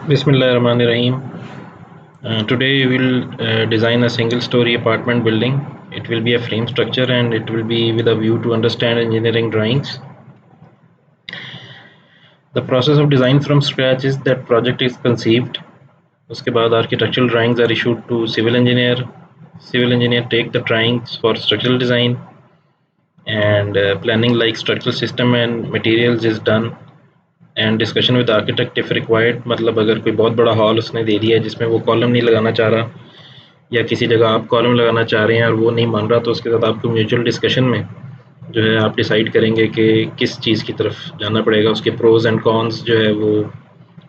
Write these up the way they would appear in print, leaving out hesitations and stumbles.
Bismillahirrahmanirrahim. Today we will design a single story apartment building. It will be a frame structure and it will be with a view to understand engineering drawings. The process of design from scratch is that project is conceived. उसके बाद architectural drawings are issued to civil engineer. Civil engineer take the drawings for structural design and planning like structural system and materials is done. And discussion with architect if required, मतलब अगर कोई बहुत बड़ा hall उसने दे दिया है जिसमें वो कॉलम नहीं लगाना चाह रहा या किसी जगह आप कॉलम लगाना चाह रहे हैं और वो नहीं मान रहा, तो उसके साथ आपको म्यूचुअल डिस्कशन में जो है आप डिसाइड करेंगे कि किस चीज़ की तरफ जाना पड़ेगा। उसके प्रोज एंड कॉन्स जो है वो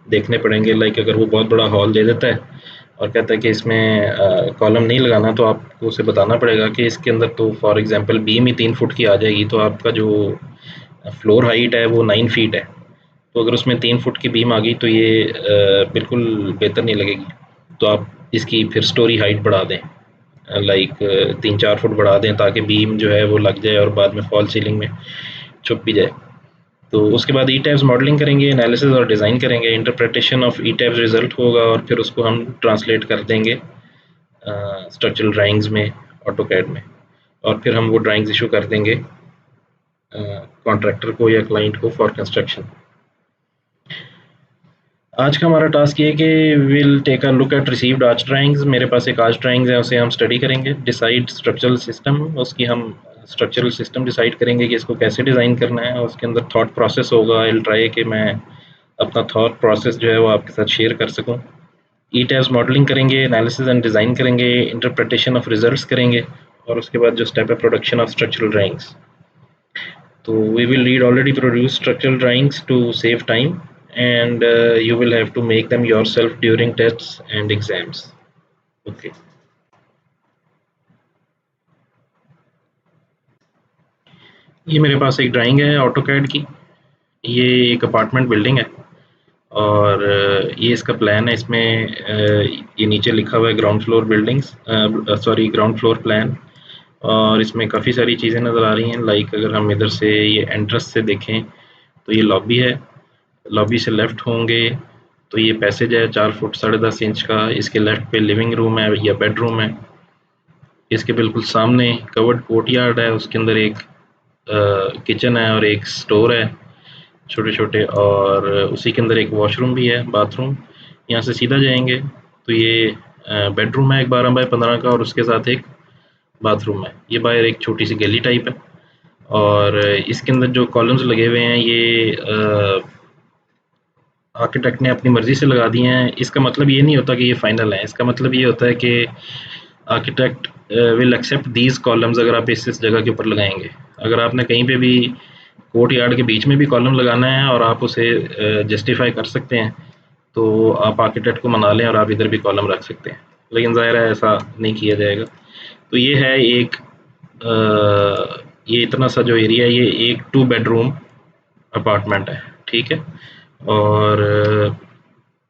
देखने पड़ेंगे। लाइक अगर वो बहुत बड़ा हॉल दे देता है और कहता है कि इसमें कॉलम नहीं लगाना, तो आपको उसे बताना पड़ेगा कि इसके अंदर तो for example beam he 3 foot की आ जाएगी, तो आपका जो फ्लोर हाइट है वो 9 फीट है। तो अगर उसमें 3 फुट की बीम आ गई तो ये बिल्कुल बेहतर नहीं लगेगी। तो आप इसकी फिर स्टोरी हाइट बढ़ा दें, लाइक 3-4 फुट बढ़ा दें ताकि बीम जो है वो लग जाए और बाद में फॉल सीलिंग में छुप भी जाए। तो उसके बाद ई टैब्स मॉडलिंग करेंगे, एनालिसिस और डिज़ाइन करेंगे, interpretation of E tabs result होगा और फिर उसको हम ट्रांसलेट कर देंगे स्ट्रक्चरल ड्राइंग्स में ऑटोकैड में, और फिर हम वो ड्राइंग्स इशू कर देंगे कॉन्ट्रैक्टर को या क्लाइंट को फॉर कंस्ट्रक्शन। आज का हमारा टास्क ये है कि will take a look at received arch drawings. मेरे पास एक आर्च ड्राइंग्स है, उसे हम स्टडी करेंगे। डिसाइड स्ट्रक्चरल सिस्टम, उसकी हम स्ट्रक्चरल सिस्टम डिसाइड करेंगे कि इसको कैसे डिज़ाइन करना है। उसके अंदर थॉट प्रोसेस होगा। आई विल ट्राई कि मैं अपना थॉट प्रोसेस जो है वो आपके साथ शेयर कर सकूं। ई टैब्स मॉडलिंग करेंगे, एनालिसिस एंड डिज़ाइन करेंगे, इंटरप्रिटेशन ऑफ रिजल्ट्स करेंगे, और उसके बाद जो स्टेप है प्रोडक्शन ऑफ स्ट्रक्चरल ड्राइंग्स। तो we will read already produced structural drawings to save time, and you will have to make them yourself during tests and exams. Okay. ये मेरे पास एक ड्राइंग है ऑटोकैड की। ये एक अपार्टमेंट बिल्डिंग है और ये इसका प्लान है। इसमें ये नीचे लिखा हुआ है ground floor buildings, sorry ground floor plan, और इसमें काफ़ी सारी चीज़ें नज़र आ रही हैं। लाइक अगर हम इधर से ये एंट्रेंस से देखें तो ये लॉबी है। लॉबी से लेफ़्ट होंगे तो ये पैसेज है 4 फुट 10.5 इंच का। इसके लेफ़्ट पे लिविंग रूम है या बेडरूम है। इसके बिल्कुल सामने कवर्ड कोर्टयार्ड है, उसके अंदर एक किचन है और एक स्टोर है छोटे छोटे, और उसी के अंदर एक वॉशरूम भी है, बाथरूम। यहाँ से सीधा जाएंगे तो ये बेडरूम है एक 12 बाय 15 का, और उसके साथ एक बाथरूम है। ये बाहर एक छोटी सी गली टाइप है, और इसके अंदर जो कॉलम्स लगे हुए हैं ये आर्किटेक्ट ने अपनी मर्जी से लगा दिए हैं। इसका मतलब ये नहीं होता कि ये फाइनल है। इसका मतलब ये होता है कि architect will accept these columns अगर आप इस जगह के ऊपर लगाएंगे। अगर आपने कहीं पे भी कोर्ट यार्ड के बीच में भी कॉलम लगाना है और आप उसे जस्टिफाई कर सकते हैं, तो आप आर्किटेक्ट को मना लें और आप इधर भी कॉलम रख सकते हैं, लेकिन ज़ाहिर है ऐसा नहीं किया जाएगा। तो ये है एक ये इतना सा जो एरिया है, ये एक 2 बेडरूम अपार्टमेंट है, ठीक है। और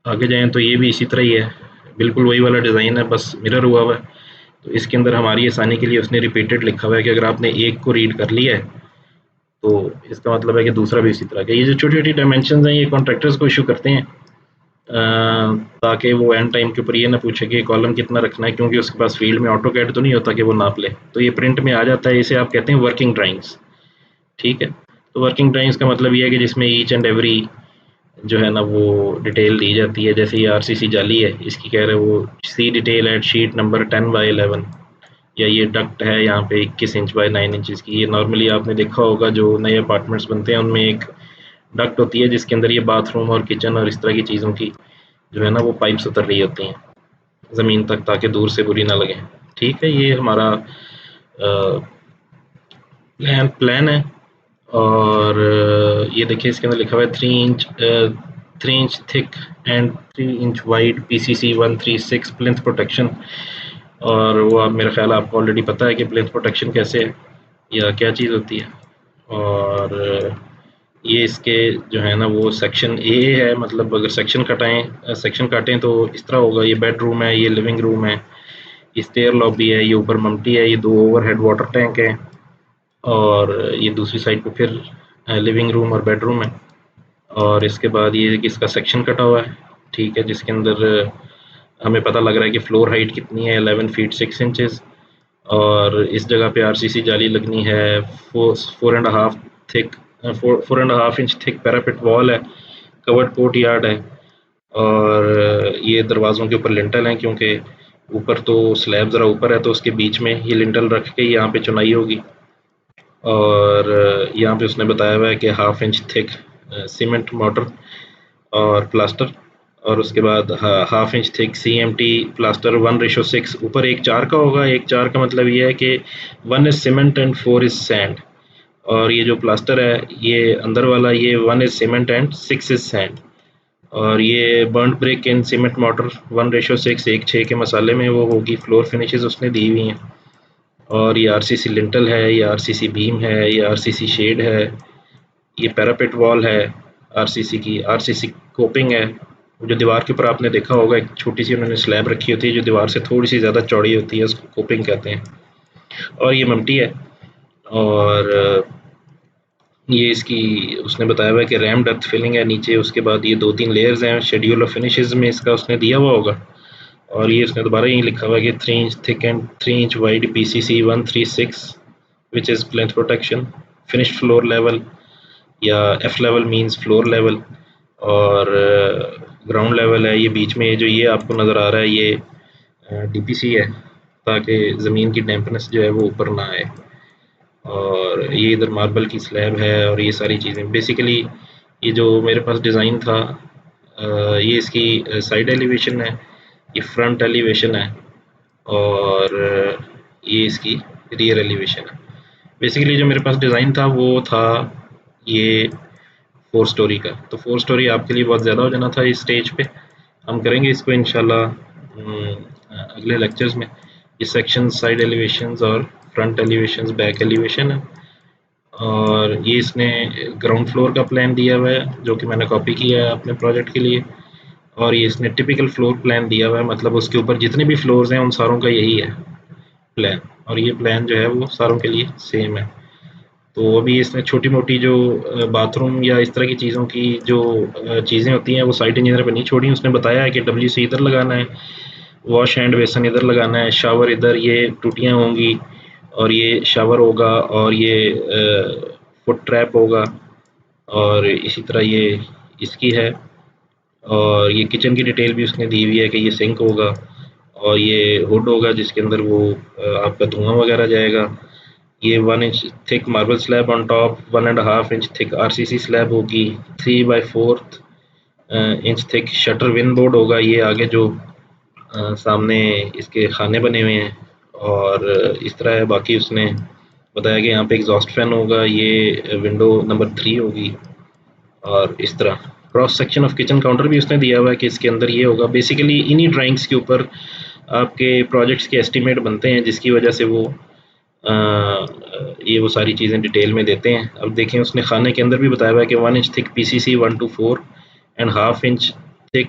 आगे जाएँ तो ये भी इसी तरह ही है, बिल्कुल वही वाला डिज़ाइन है, बस मिरर हुआ हुआ है। तो इसके अंदर हमारी आसानी के लिए उसने रिपीटेड लिखा हुआ है कि अगर आपने एक को रीड कर लिया है तो इसका मतलब है कि दूसरा भी इसी तरह का। ये जो छोटी-छोटी डायमेंशंस हैं ये कॉन्ट्रैक्टर्स को इश्यू करते हैं ताकि वो एंड टाइम के ऊपर ये ना पूछे कि कॉलम कितना रखना है, क्योंकि उसके पास फील्ड में ऑटोकैड तो नहीं होता कि वो नाप ले। तो ये प्रिंट में आ जाता है, इसे आप कहते हैं वर्किंग ड्राइंग्स, ठीक है। तो वर्किंग ड्राइंग्स का मतलब ये है कि जिसमें ईच एंड एवरी जो है ना वो डिटेल दी जाती है। जैसे ये आरसीसी जाली है, इसकी कह रहे हैं वो सी डिटेल एट शीट नंबर 10/11, या ये डक्ट है यहाँ पे 21 इंच बाय 9 इंचज़ की। ये नॉर्मली आपने देखा होगा जो नए अपार्टमेंट्स बनते हैं उनमें एक डक्ट होती है जिसके अंदर ये बाथरूम और किचन और इस तरह की चीज़ों की जो है ना वो पाइप्स उतर रही होती हैं ज़मीन तक, ताकि दूर से बुरी ना लगे, ठीक है। ये हमारा प्लान है। और ये देखिए इसके अंदर लिखा हुआ है 3 inch thick and 3 inch wide PCC 136 plinth protection. और वो आप मेरा ख्याल आपको ऑलरेडी पता है कि प्लिंथ प्रोटेक्शन कैसे है या क्या चीज़ होती है। और ये इसके जो है ना वो सेक्शन ए है, मतलब अगर सेक्शन काटें तो इस तरह होगा। ये बेडरूम है, ये लिविंग रूम है, ये स्टेयर लॉबी है, ये ऊपर मम्टी है, ये 2 ओवरहेड वाटर टैंक है, और ये दूसरी साइड पे फिर लिविंग रूम और बेडरूम है। और इसके बाद ये इसका सेक्शन कटा हुआ है, ठीक है, जिसके अंदर हमें पता लग रहा है कि फ्लोर हाइट कितनी है, 11 फीट 6 इंचेस। और इस जगह पे आरसीसी जाली लगनी है, 4.5 thick 4.5 inch thick parapet wall है, कवर्ड कोर्ट यार्ड है। और ये दरवाज़ों के ऊपर लिंटल हैं, क्योंकि ऊपर तो स्लैब ज़रा ऊपर है, तो उसके बीच में ये लिंटल रख के यहाँ पे चुनाई होगी। और यहाँ पे उसने बताया हुआ है कि 1/2 इंच थिक सीमेंट मोटर और प्लास्टर, और उसके बाद 1/2 इंच थिक CMT प्लास्टर 1:6। ऊपर 1:4 का होगा। 1:4 का मतलब ये है कि 1 is cement and 4 is sand. और ये जो प्लास्टर है, ये अंदर वाला, ये 1 is cement and 6 is sand. और ये बर्न ब्रिक इन सीमेंट मोटर 1:6, 1:6 के मसाले में वो होगी। फ्लोर फिनिशेस उसने दी हुई हैं। और ये आरसीसी लिंटल है, ये आरसीसी बीम है, ये आरसीसी शेड है, ये पैरापेट वॉल है आरसीसी की। आरसीसी कोपिंग है, जो दीवार के ऊपर आपने देखा होगा एक छोटी सी उन्होंने स्लैब रखी होती है जो दीवार से थोड़ी सी ज़्यादा चौड़ी होती है, उसको कोपिंग कहते हैं। और ये ममटी है। और ये इसकी उसने बताया हुआ है कि रैम डेप्थ फिलिंग है नीचे। उसके बाद ये 2-3 लेयर्स हैं। शेड्यूल ऑफ फिनिशेस में इसका उसने दिया हुआ होगा। और ये उसने दोबारा यही लिखा हुआ है कि 3 inch thick and 3 inch wide PCC 136 which is plinth protection, finished floor level, या F level means floor level. और ग्राउंड लेवल है ये बीच में। जो ये आपको नज़र आ रहा है, ये DPC है, ताकि ज़मीन की डैम्पनेस जो है वो ऊपर ना आए। और ये इधर मार्बल की स्लैब है। और ये सारी चीज़ें बेसिकली, ये जो मेरे पास डिज़ाइन था, ये इसकी साइड एलिवेशन है, ये फ्रंट एलिवेशन है, और ये इसकी रियर एलिवेशन है। बेसिकली जो मेरे पास डिज़ाइन था वो था ये 4 स्टोरी का। तो 4 स्टोरी आपके लिए बहुत ज़्यादा हो जाना था इस स्टेज पे। हम करेंगे इसको इंशाल्लाह अगले लेक्चर्स में। ये सेक्शन साइड एलिवेशंस और फ्रंट एलिवेशंस, बैक एलिवेशन है। और ये इसने ग्राउंड फ्लोर का प्लान दिया हुआ है, जो कि मैंने कॉपी किया है अपने प्रोजेक्ट के लिए। और ये इसने टिपिकल फ्लोर प्लान दिया हुआ है, मतलब उसके ऊपर जितने भी फ्लोर्स हैं उन सारों का यही है प्लान। और ये प्लान जो है वो सारों के लिए सेम है। तो अभी इसमें छोटी-मोटी जो बाथरूम या इस तरह की चीज़ों की जो चीज़ें होती हैं, वो साइट इंजीनियर पे नहीं छोड़ी। उसने बताया है कि WC इधर लगाना है, वॉश हैंड बेसिन इधर लगाना है, शावर इधर, ये टूटियाँ होंगी, और ये शावर होगा, और ये फुट ट्रैप होगा, और इसी तरह ये इसकी है। और ये किचन की डिटेल भी उसने दी हुई है कि ये सिंक होगा, और ये हुड होगा जिसके अंदर वो आपका धुआं वगैरह जाएगा। ये 1 inch thick marble slab on top, 1.5 inch thick RCC slab होगी, 3/4 inch thick shutter wind board होगा। ये आगे जो सामने इसके खाने बने हुए हैं, और इस तरह है। बाकी उसने बताया कि यहाँ पे एग्जॉस्ट फैन होगा, ये विंडो नंबर 3 होगी। और इस तरह cross section of kitchen counter भी उसने दिया हुआ है कि इसके अंदर ये होगा। बेसिकली इन्हीं ड्राइंग्स के ऊपर आपके प्रोजेक्ट्स के एस्टीमेट बनते हैं, जिसकी वजह से वो ये वो सारी चीज़ें डिटेल में देते हैं। अब देखें, उसने खाने के अंदर भी बताया हुआ है कि 1 inch thick PCC 1-4 and 1/2 inch thick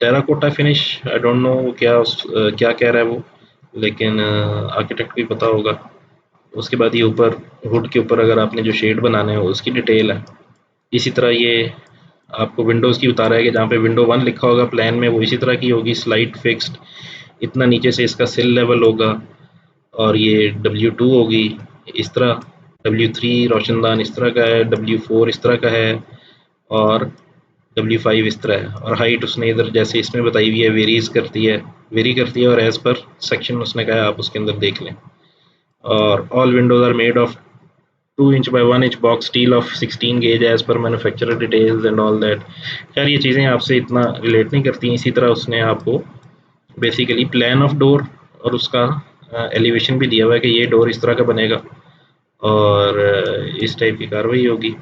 terracotta finish. I don't know क्या कह रहा है वो, लेकिन आर्किटेक्ट भी पता होगा। उसके बाद ये ऊपर हुड के ऊपर अगर आपने जो शेड बनाना है उसकी डिटेल है। इसी तरह ये आपको विंडोज़ की बता रहा है कि जहाँ पे विंडो 1 लिखा होगा प्लान में, वो इसी तरह की होगी, स्लाइड फिक्स्ड। इतना नीचे से इसका सिल लेवल होगा। और ये W2 होगी इस तरह, W3 रोशनदान इस तरह का है, W4 इस तरह का है, और W5 इस तरह है। और हाइट उसने इधर जैसे इसमें बताई हुई है वेरी करती है, और एज़ पर सेक्शन उसने कहा है आप उसके अंदर देख लें। और all windows are made of 2 inch by 1 inch box steel of 16 gauge edge पर manufacturer details and all that. खैर ये चीज़ें आपसे इतना रिलेट नहीं करती। इसी तरह उसने आपको बेसिकली प्लान ऑफ डोर और उसका एलिवेशन भी दिया हुआ है कि ये डोर इस तरह का बनेगा, और इस टाइप की कार्रवाई होगी।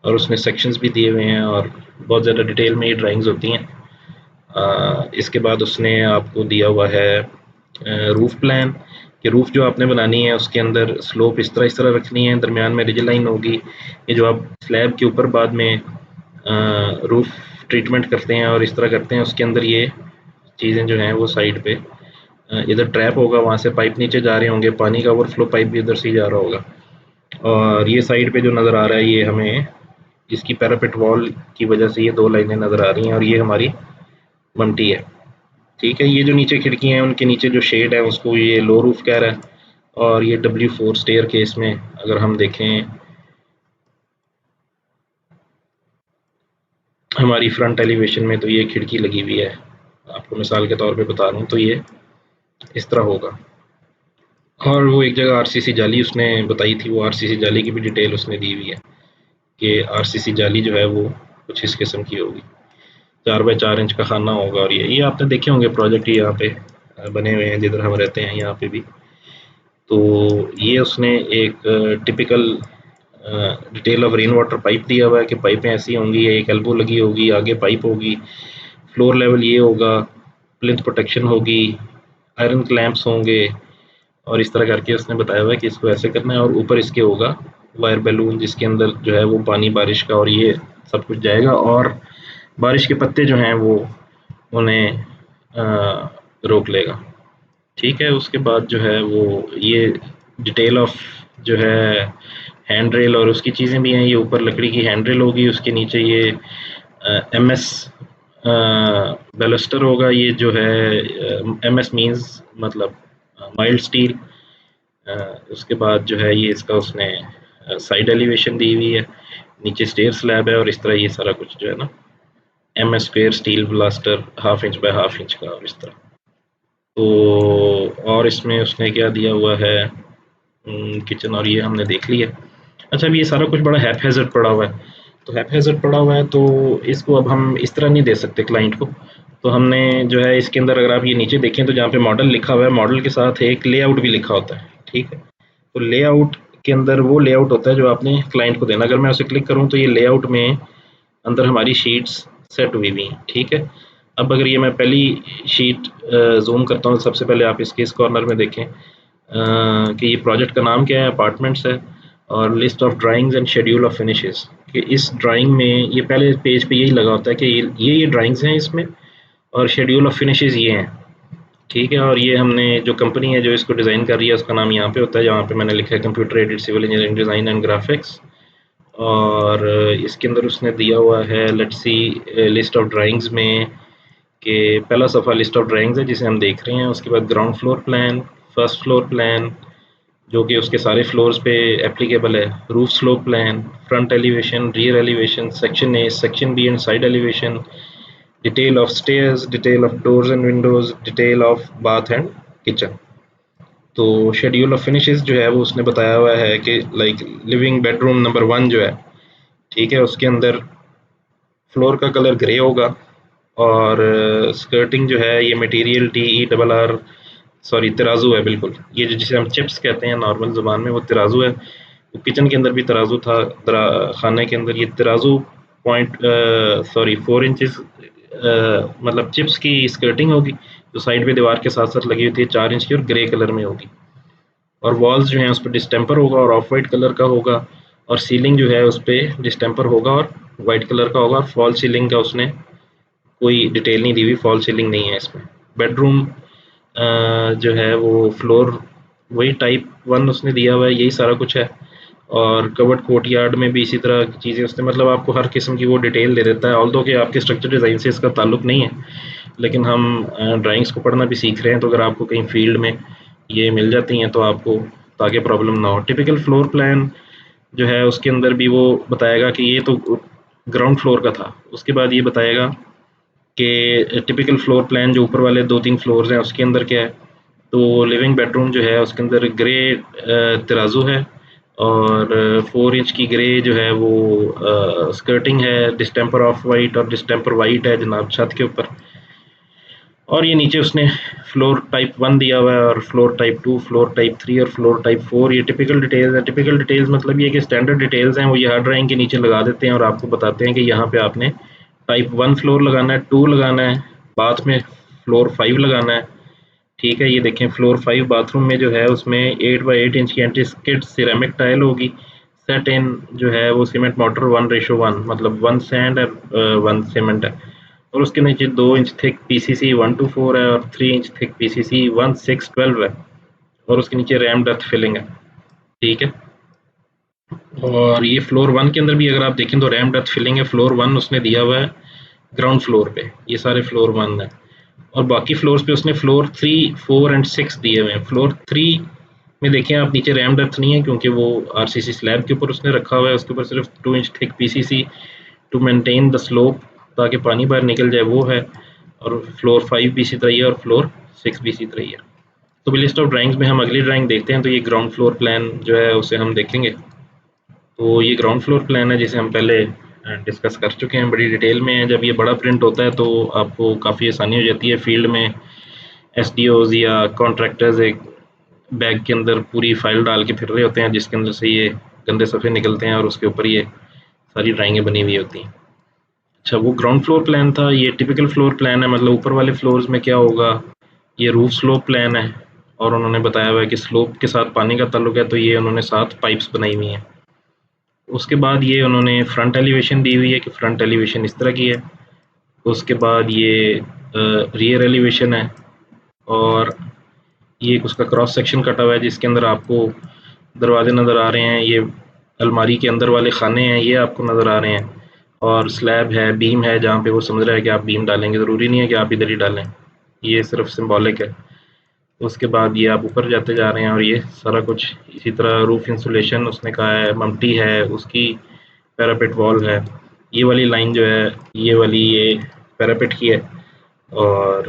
और उसने सेक्शंस भी दिए हुए हैं, और बहुत ज़्यादा डिटेल में ये ड्राइंग्स होती हैं। इसके बाद उसने आपको दिया हुआ है रूफ़ प्लान, कि रूफ़ जो आपने बनानी है उसके अंदर स्लोप इस तरह रखनी है, दरमियान में रिज लाइन होगी। ये जो आप स्लैब के ऊपर बाद में रूफ़ ट्रीटमेंट करते हैं और इस तरह करते हैं, उसके अंदर ये चीज़ें जो हैं वो साइड पे इधर ट्रैप होगा, वहाँ से पाइप नीचे जा रहे होंगे, पानी का ओवरफ्लो पाइप भी इधर से ही जा रहा होगा। और ये साइड पे जो नज़र आ रहा है, ये हमें जिसकी पैरापेट वॉल की वजह से ये 2 लाइनें नज़र आ रही हैं और ये हमारी ममटी है। ठीक है, ये जो नीचे खिड़की हैं उनके नीचे जो शेड है उसको ये लो रूफ कह रहा है। और ये W4 स्टेयर केस में अगर हम देखें हमारी फ्रंट एलिवेशन में, तो ये खिड़की लगी हुई है। आपको मिसाल के तौर पे बता दूं तो ये इस तरह होगा। और वो एक जगह आरसीसी जाली उसने बताई थी, वो आरसीसी जाली की भी डिटेल उसने दी हुई है कि आरसीसी जाली जो है वो कुछ इस किस्म की होगी। 4x4 इंच का खाना होगा। और ये आपने देखे होंगे प्रोजेक्ट यहाँ पे बने हुए हैं जिधर हम रहते हैं यहाँ पे भी। तो ये उसने एक typical detail of rain water pipe दिया हुआ है कि पाइपें ऐसी होंगी, एक एल्बो लगी होगी, आगे पाइप होगी, फ्लोर लेवल ये होगा, प्लिंथ प्रोटेक्शन होगी, आयरन क्लैंप्स होंगे, और इस तरह करके उसने बताया हुआ है कि इसको ऐसे करना है। और ऊपर इसके होगा वायर बैलून जिसके अंदर जो है वो पानी बारिश का और ये सब कुछ जाएगा, और बारिश के पत्ते जो हैं वो उन्हें रोक लेगा। ठीक है, उसके बाद जो है वो ये डिटेल ऑफ जो है हैंड रेल और उसकी चीज़ें भी हैं। ये ऊपर लकड़ी की हैंड रेल होगी, उसके नीचे ये MS बैलस्टर होगा। ये जो है MS मींस मतलब माइल्ड स्टील। उसके बाद जो है ये इसका उसने साइड एलिवेशन दी हुई है, नीचे स्टेयर स्लैब है, और इस तरह ये सारा कुछ जो है ना MS square steel blaster 1/2 inch by 1/2 inch का, और इस तरह। तो और इसमें उसने क्या दिया हुआ है किचन, और ये हमने देख लिया। अच्छा, अब ये सारा कुछ बड़ा हैपहैज़र्ड पड़ा हुआ है। तो हैपहैज़र्ड पड़ा हुआ है तो इसको अब हम इस तरह नहीं दे सकते क्लाइंट को। तो हमने जो है इसके अंदर अगर आप ये नीचे देखें तो जहाँ पे मॉडल लिखा हुआ है, मॉडल के साथ एक लेआउट भी लिखा होता है। ठीक है, तो लेआउट के अंदर वो लेआउट होता है जो आपने क्लाइंट को देना। अगर मैं उसे क्लिक करूँ तो ये लेआउट में अंदर हमारी शीट्स सेट हुई हुई हैं। ठीक है, अब अगर ये मैं पहली शीट जूम करता हूँ, सबसे पहले आप इसके इस कॉर्नर में देखें कि ये प्रोजेक्ट का नाम क्या है, अपार्टमेंट्स है, और list of drawings and schedule of finishes. कि इस ड्राइंग में ये पहले पेज पे यही लगा होता है कि ये ड्राइंग्स हैं इसमें, और शेड्यूल ऑफ फिनिशेस ये हैं। ठीक है, और ये हमने जो कंपनी है जो इसको डिज़ाइन कर रही है उसका नाम यहाँ पे होता है, जहाँ पे मैंने लिखा है computer aided civil engineering design and graphics. और इसके अंदर उसने दिया हुआ है let's see list of drawings में कि पहला सफ़ा लिस्ट ऑफ ड्राइंग्स है जिसे हम देख रहे हैं। उसके बाद ground floor plan, first floor plan जो कि उसके सारे फ्लोर्स पे एप्लीकेबल है, roof slope plan, front elevation, rear elevation, section A, section B and side elevation, detail of stairs, detail of doors and windows, detail of bath and kitchen. तो schedule of finishes जो है वो उसने बताया हुआ है कि लाइक लिविंग बेडरूम नंबर 1 जो है, ठीक है, उसके अंदर फ्लोर का कलर ग्रे होगा, और स्कर्टिंग जो है ये मटेरियल TERR सॉरी तराजू है बिल्कुल। ये जो जिसे हम चिप्स कहते हैं नॉर्मल ज़ुबान में, वो तराजू है। तो किचन के अंदर भी तराजू था, खाने के अंदर ये तराजू पॉइंट सॉरी 4 इंचेस मतलब चिप्स की स्कर्टिंग होगी जो साइड पे दीवार के साथ साथ लगी हुई थी, 4 इंच की, और ग्रे कलर में होगी। और वॉल्स जो हैं उस पर डिस्टेम्पर होगा और ऑफ वाइट कलर का होगा, और सीलिंग जो है उस पर डिस्टेम्पर होगा और वाइट कलर का होगा। और फॉल सीलिंग का उसने कोई डिटेल नहीं दी हुई, फॉल सीलिंग नहीं है इसमें। बेडरूम जो है वो फ्लोर वही टाइप 1 उसने दिया हुआ है, यही सारा कुछ है। और कवर्ड कोर्टयार्ड में भी इसी तरह की चीज़ें उसने मतलब आपको हर किस्म की वो डिटेल दे देता है। ऑल्दो कि आपके स्ट्रक्चर डिज़ाइन से इसका ताल्लुक नहीं है, लेकिन हम ड्राइंग्स को पढ़ना भी सीख रहे हैं, तो अगर आपको कहीं फील्ड में ये मिल जाती हैं तो आपको ताकि प्रॉब्लम ना हो। टिपिकल फ्लोर प्लान जो है उसके अंदर भी वो बताएगा कि ये तो ग्राउंड फ्लोर का था। उसके बाद ये बताएगा कि टिपिकल फ्लोर प्लान जो ऊपर वाले 2-3 फ्लोर्स हैं उसके अंदर क्या है। तो लिविंग बेडरूम जो है उसके अंदर ग्रे तराजू है, और 4 इंच की ग्रे जो है वो स्कर्टिंग है, डिस्टेम्पर ऑफ वाइट और डिस्टेम्पर वाइट है जनाब छत के ऊपर। और ये नीचे उसने फ्लोर टाइप 1 दिया हुआ है, और फ्लोर टाइप 2, फ्लोर टाइप 3 और फ्लोर टाइप 4। ये टिपिकल डिटेल्स हैं। टिपिकल डिटेल्स मतलब ये कि स्टैंडर्ड डिटेल्स हैं, वो ये हर ड्राइंग के नीचे लगा देते हैं और आपको बताते हैं कि यहाँ पे आपने टाइप 1 फ्लोर लगाना है, 2 लगाना है, बाथ में फ्लोर 5 लगाना है। ठीक है, ये देखें फ्लोर 5 बाथरूम में जो है उसमें 8x8 इंच की एंटी स्किड सिरेमिक टाइल होगी। सेट इन जो है वो सीमेंट मोटर 1:1 मतलब 1 सैंड और 1 सीमेंट है। और उसके नीचे 2 इंच थिक PCC 1-4 है, और 3 इंच थिक PCC 1-6-12 है, और उसके नीचे रैम डेप्थ फिलिंग है। ठीक है, और ये फ्लोर 1 के अंदर भी अगर आप देखें तो रैम डेप्थ फिलिंग है, फ्लोर 1 उसने दिया हुआ है ग्राउंड फ्लोर पे, ये सारे फ्लोर 1 है। और बाकी फ्लोर्स पे उसने फ्लोर 3, 4 एंड 6 दिए हुए हैं। फ्लोर 3 में देखें आप, नीचे रैम डेप्थ नहीं है क्योंकि वो आरसीसी स्लैब के ऊपर उसने रखा हुआ है, उसके ऊपर सिर्फ 2 inch thick PCC to maintain the slope, ताकि पानी बाहर निकल जाए, वो है। और फ्लोर 5 भी इसी तरह ही है और फ्लोर 6 भी इसी तरह ही है। तो लिस्ट ऑफ ड्राइंग्स में हम अगली ड्राइंग देखते हैं, तो ये ग्राउंड फ्लोर प्लान जो है उसे हम देखेंगे। तो ये ग्राउंड फ्लोर प्लान है जिसे हम पहले डिस्कस कर चुके हैं, बड़ी डिटेल में। जब ये बड़ा प्रिंट होता है तो आपको काफ़ी आसानी हो जाती है फील्ड में। एसडीओज या कॉन्ट्रैक्टर्स एक बैग के अंदर पूरी फाइल डाल के फिर रहे होते हैं, जिसके अंदर से ये गंदे सफ़े निकलते हैं और उसके ऊपर ये सारी ड्राइंगें बनी हुई होती हैं। अच्छा, वो ग्राउंड फ्लोर प्लान था। ये टिपिकल फ्लोर प्लान है, मतलब ऊपर वाले फ्लोर्स में क्या होगा, ये रूफ स्लोप प्लान है। और उन्होंने बताया हुआ है कि स्लोप के साथ पानी का ताल्लुक है, तो ये उन्होंने 7 पाइप्स बनाई हुई हैं। उसके बाद ये उन्होंने फ्रंट एलिवेशन दी हुई है कि फ्रंट एलिवेशन इस तरह की है। उसके बाद ये रियर एलिवेशन है, और ये एक उसका क्रॉस सेक्शन कटा हुआ है जिसके अंदर आपको दरवाजे नज़र आ रहे हैं। ये अलमारी के अंदर वाले खाने हैं, ये आपको नज़र आ रहे हैं। और स्लैब है, बीम है, जहाँ पे वो समझ रहा है कि आप बीम डालेंगे, ज़रूरी नहीं है कि आप इधर ही डालें, ये सिर्फ सिंबॉलिक है। उसके बाद ये आप ऊपर जाते जा रहे हैं और ये सारा कुछ इसी तरह। रूफ इंसुलेशन उसने कहा है, मम्टी है, उसकी पैरापेट वॉल है। ये वाली लाइन जो है, ये वाली ये पैरापेट की है और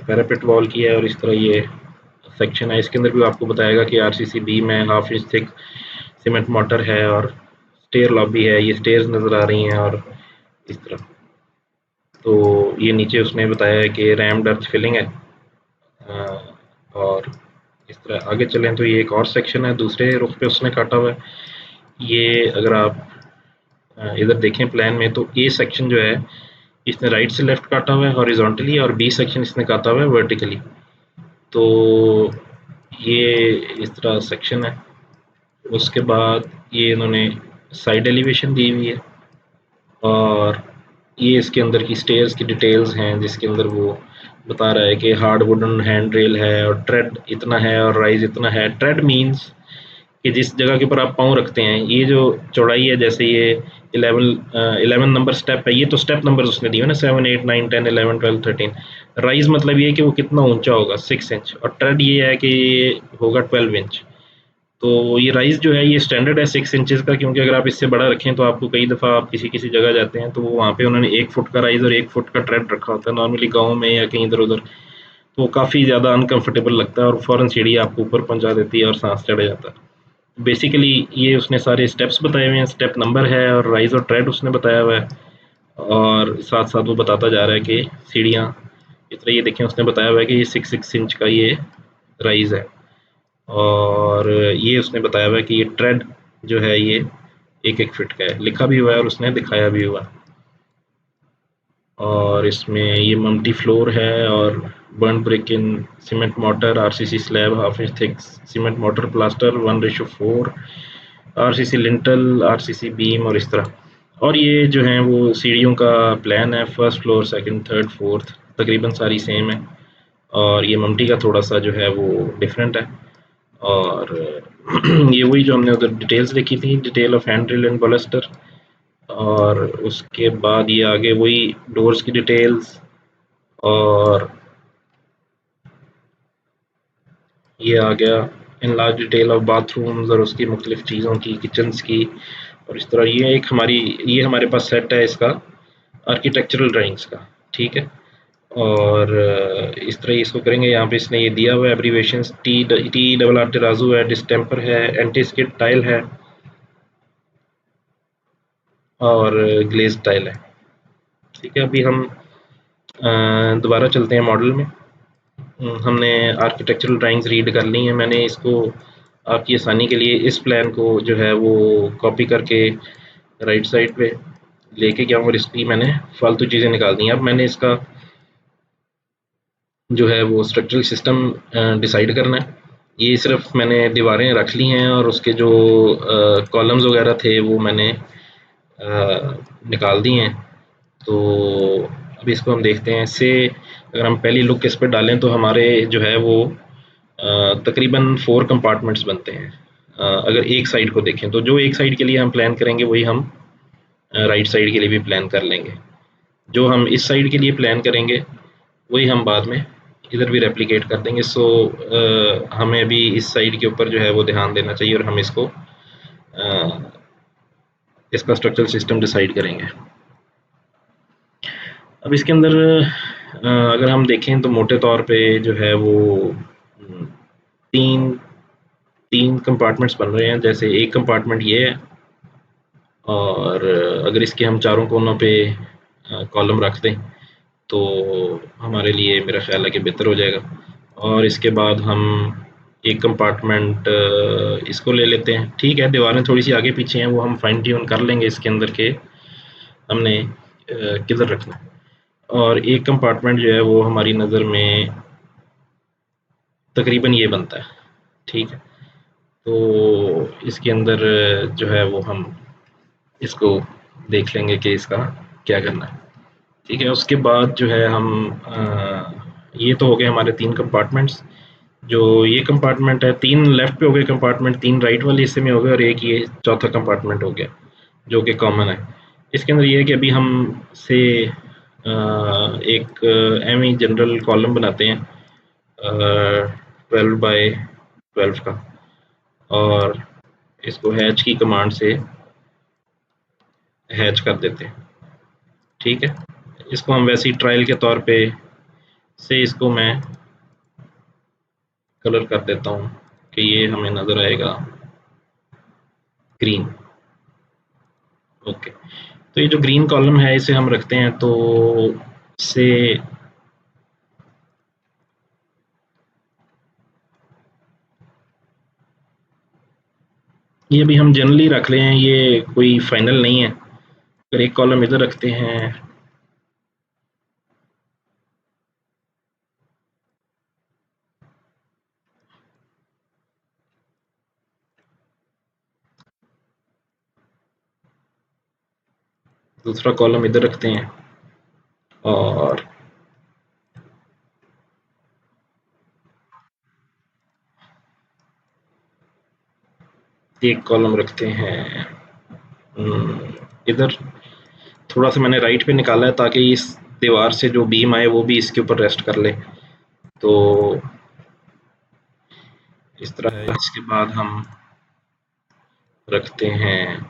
पैरापेट वॉल की है। और इस तरह ये सेक्शन है, इसके अंदर भी आपको बताएगा कि आरसीसी बीम है, half inch thick cement motor है, और स्टेयर लॉबी है, ये स्टेयर्स नज़र आ रही हैं और इस तरह। तो ये नीचे उसने बताया है कि रैम डेप्थ फिलिंग है। और इस तरह आगे चलें तो ये एक और सेक्शन है, दूसरे रुख पे उसने काटा हुआ है। ये अगर आप इधर देखें प्लान में, तो ए सेक्शन जो है इसने राइट से लेफ्ट काटा हुआ है हॉरिजॉन्टली, और बी सेक्शन इसने काटा हुआ है वर्टिकली। तो ये इस तरह सेक्शन है। उसके बाद ये इन्होंने साइड एलिवेशन दी हुई है, और ये इसके अंदर की स्टेयर्स की डिटेल्स हैं, जिसके अंदर वो बता रहा है कि हार्ड वुडन हैंड रेल है और ट्रेड इतना है और राइज इतना है। ट्रेड मींस कि जिस जगह के ऊपर आप पाँव रखते हैं, ये जो चौड़ाई है, जैसे ये 11 नंबर स्टेप है, ये तो स्टेप नंबर उसने दिए ना, 7, 8, 9, 10, 11, 12, 13। राइज मतलब ये है कि वो कितना ऊंचा होगा, 6 इंच, और ट्रेड ये है कि ये होगा 12 इंच। तो ये राइज़ जो है ये स्टैंडर्ड है 6 इंचेस का, क्योंकि अगर आप इससे बड़ा रखें तो आपको कई दफ़ा आप किसी जगह जाते हैं तो वो वहाँ पे उन्होंने 1 फुट का राइज़ और 1 फुट का ट्रेड रखा होता है नॉर्मली गाँव में या कहीं इधर-उधर। तो काफ़ी ज़्यादा अनकंफर्टेबल लगता है और फ़ौरन सीढ़ी आपको ऊपर पहुँचा देती है और साँस चढ़ जाता है। बेसिकली ये उसने सारे स्टेप्स बताए हुए हैं, स्टेप नंबर है और राइज़ और ट्रेड उसने बताया हुआ है, और साथ-साथ वो बताता जा रहा है कि सीढ़ियाँ इस तरह। ये देखें उसने बताया हुआ है कि ये 6 इंच का ये राइज़ है, और ये उसने बताया हुआ है कि ये ट्रेड जो है ये 1-1 फीट का है, लिखा भी हुआ है और उसने दिखाया भी हुआ है। और इसमें ये मल्टी फ्लोर है, और बर्न ब्रिक इन cement motor, RCC slab, half inch thick cement motor plaster, 1:4, RCC lintel, RCC beam, और इस तरह। और ये जो है वो सीढ़ियों का प्लान है, first floor, second, third, fourth, तकरीबन सारी सेम है। और ये मम्टी का थोड़ा सा जो है वो डिफरेंट है। और ये वही जो हमने उधर डिटेल्स देखी थी, detail of hand drill and baluster. और उसके बाद ये आगे वही डोर्स की डिटेल्स, और ये आ गया in large detail of bathrooms और उसकी मुख्तलिफ चीज़ों की, किचन्स की। और इस तरह ये हमारे पास सेट है इसका आर्किटेक्चरल ड्राइंग्स का, ठीक है। और इस तरह इसको करेंगे। यहाँ पे इसने ये दिया हुआ है एब्रीवेशंस, टी डबल आर टेराजू है, डिस्टेम्पर है, एंटी स्किड टाइल है, और ग्लेज टाइल है, ठीक है। अभी हम दोबारा चलते हैं मॉडल में। हमने आर्किटेक्चरल ड्राइंग्स रीड कर ली हैं। मैंने इसको आपकी आसानी के लिए इस प्लान को जो है वो कॉपी करके राइट साइड पे लेके गया हूँ, और इसकी मैंने फालतू चीज़ें निकाल दी हैं। अब मैंने इसका जो है वो स्ट्रक्चरल सिस्टम डिसाइड करना है। ये सिर्फ मैंने दीवारें रख ली हैं, और उसके जो कॉलम्स वगैरह थे वो मैंने निकाल दिए हैं। तो अभी इसको हम देखते हैं। इससे अगर हम पहली लुक इस पर डालें तो हमारे जो है वो तकरीबन 4 कंपार्टमेंट्स बनते हैं। अगर एक साइड को देखें तो जो एक साइड के लिए हम प्लान करेंगे वही हम राइट साइड के लिए भी प्लान कर लेंगे। जो हम इस साइड के लिए प्लान करेंगे वही हम बाद में इधर भी रेप्लिकेट कर देंगे। सो हमें अभी इस साइड के ऊपर जो है वो ध्यान देना चाहिए और हम इसको इसका स्ट्रक्चरल सिस्टम डिसाइड करेंगे। अब इसके अंदर अगर हम देखें तो मोटे तौर पे जो है वो तीन तीन कंपार्टमेंट्स बन रहे हैं। जैसे एक कंपार्टमेंट ये है और अगर इसके हम चारों कोनों पे कॉलम रख दें तो हमारे लिए मेरा ख्याल है कि बेहतर हो जाएगा। और इसके बाद हम एक कंपार्टमेंट इसको ले लेते हैं। ठीक है, दीवारें थोड़ी सी आगे पीछे हैं, वो हम फाइन ट्यून कर लेंगे इसके अंदर के हमने किधर रखना है। और एक कंपार्टमेंट जो है वो हमारी नज़र में तकरीबन ये बनता है। ठीक है, तो इसके अंदर जो है वो हम इसको देख लेंगे कि इसका क्या करना है। ठीक है, उसके बाद जो है हम ये तो हो गए हमारे तीन कंपार्टमेंट्स। जो ये कंपार्टमेंट है, तीन लेफ्ट पे हो गए कंपार्टमेंट, तीन राइट वाले हिस्से में हो गए और एक ये चौथा कंपार्टमेंट हो गया जो कि कॉमन है। इसके अंदर ये है कि अभी हम से एक एम जनरल कॉलम बनाते हैं 12 बाय 12 का, और इसको हैच की कमांड से हैच कर देते हैं। ठीक है, इसको हम वैसे ही ट्रायल के तौर पे से इसको मैं कलर कर देता हूँ कि ये हमें नज़र आएगा ग्रीन। ओके, तो ये जो ग्रीन कॉलम है इसे हम रखते हैं तो से ये अभी हम जनरली रख रहे हैं, ये कोई फाइनल नहीं है। अगर एक कॉलम इधर रखते हैं दूसरा कॉलम इधर रखते हैं और एक कॉलम रखते हैं इधर। थोड़ा सा मैंने राइट पे निकाला है ताकि इस दीवार से जो बीम आए वो भी इसके ऊपर रेस्ट कर ले। तो इस तरह है। इसके बाद हम रखते हैं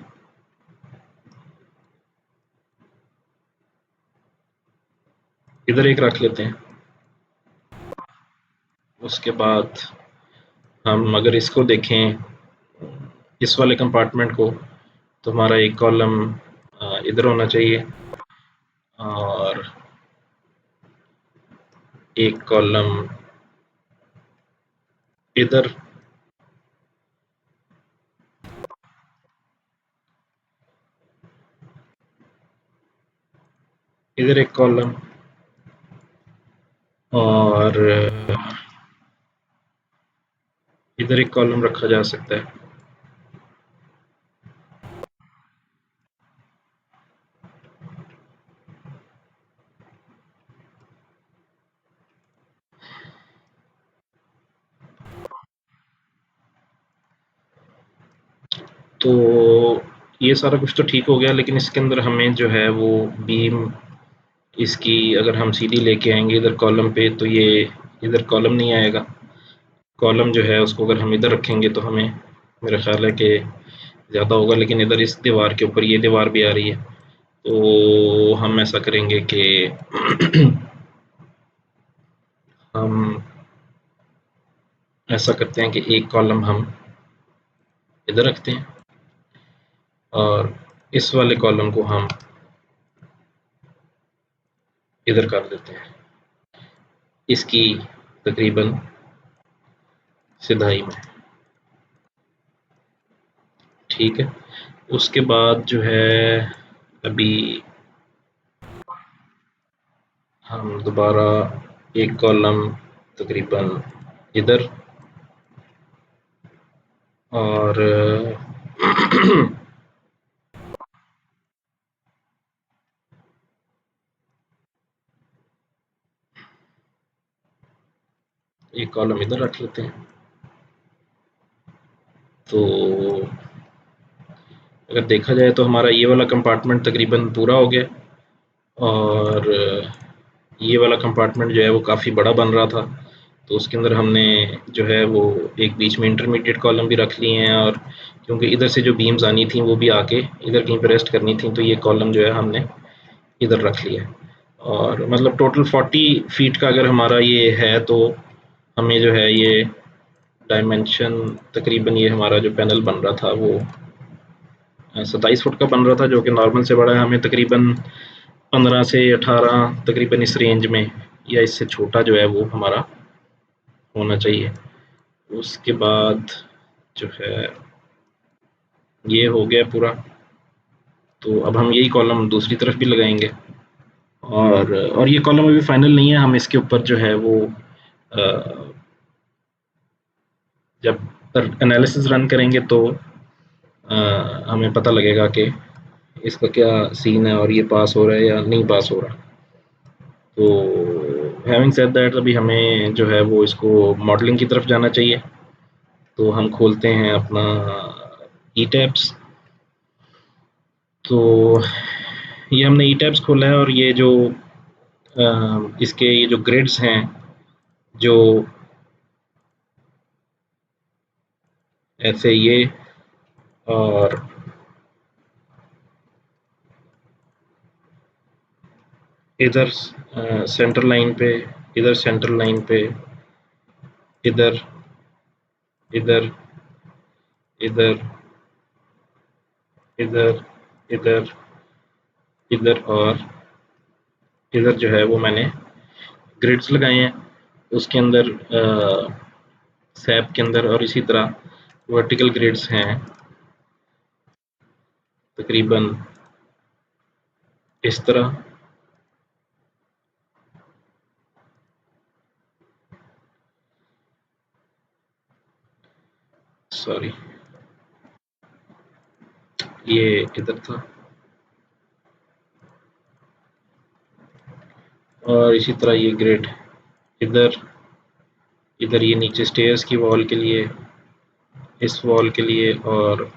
इधर एक रख लेते हैं। उसके बाद हम अगर इसको देखें इस वाले कंपार्टमेंट को तो हमारा एक कॉलम इधर होना चाहिए और एक कॉलम इधर। इधर एक कॉलम और इधर एक कॉलम रखा जा सकता है। तो ये सारा कुछ तो ठीक हो गया, लेकिन इसके अंदर हमें जो है वो बीम इसकी अगर हम सीधी लेके आएंगे इधर कॉलम पे तो ये इधर कॉलम नहीं आएगा। कॉलम जो है उसको अगर हम इधर रखेंगे तो हमें मेरा ख्याल है कि ज़्यादा होगा, लेकिन इधर इस दीवार के ऊपर ये दीवार भी आ रही है तो हम ऐसा करेंगे कि हम ऐसा करते हैं कि एक कॉलम हम इधर रखते हैं और इस वाले कॉलम को हम इधर कर देते हैं इसकी तकरीबन सिधाई में। ठीक है, उसके बाद जो है अभी हम दोबारा एक कॉलम तकरीबन इधर और एक कॉलम इधर रख लेते हैं। तो अगर देखा जाए तो हमारा ये वाला कंपार्टमेंट तकरीबन पूरा हो गया और ये वाला कंपार्टमेंट जो है वो काफ़ी बड़ा बन रहा था, तो उसके अंदर हमने जो है वो एक बीच में इंटरमीडिएट कॉलम भी रख लिए हैं, और क्योंकि इधर से जो बीम्स आनी थी वो भी आके इधर कहीं पे रेस्ट करनी थी, तो ये कॉलम जो है हमने इधर रख लिया है। और मतलब टोटल 40 फीट का अगर हमारा ये है, तो हमें जो है ये डायमेंशन तकरीबन ये हमारा जो पैनल बन रहा था वो 27 फुट का बन रहा था, जो कि नॉर्मल से बड़ा है। हमें तकरीबन 15 से 18 तकरीबन इस रेंज में या इससे छोटा जो है वो हमारा होना चाहिए। उसके बाद जो है ये हो गया पूरा, तो अब हम यही कॉलम दूसरी तरफ भी लगाएंगे। और ये कॉलम अभी फाइनल नहीं है, हम इसके ऊपर जो है वो जब एनालिसिस रन करेंगे तो हमें पता लगेगा कि इसका क्या सीन है और ये पास हो रहा है या नहीं पास हो रहा। तो हैविंग सेड दैट अभी हमें जो है वो इसको मॉडलिंग की तरफ जाना चाहिए। तो हम खोलते हैं अपना ई टैब्स। तो ये हमने ई टैब्स खोला है, और ये जो इसके ये जो ग्रिड्स हैं, जो ऐसे ये और इधर सेंटर लाइन पे, इधर सेंटर लाइन पे, इधर इधर इधर इधर इधर इधर और इधर जो है वो मैंने ग्रिड्स लगाए हैं। उसके अंदर सैप के अंदर और इसी तरह वर्टिकल ग्रिड्स हैं तकरीबन इस तरह। सॉरी, ये इधर था। और इसी तरह ये ग्रिड इधर, इधर ये नीचे स्टेयर्स की वॉल के लिए, इस वॉल के लिए, और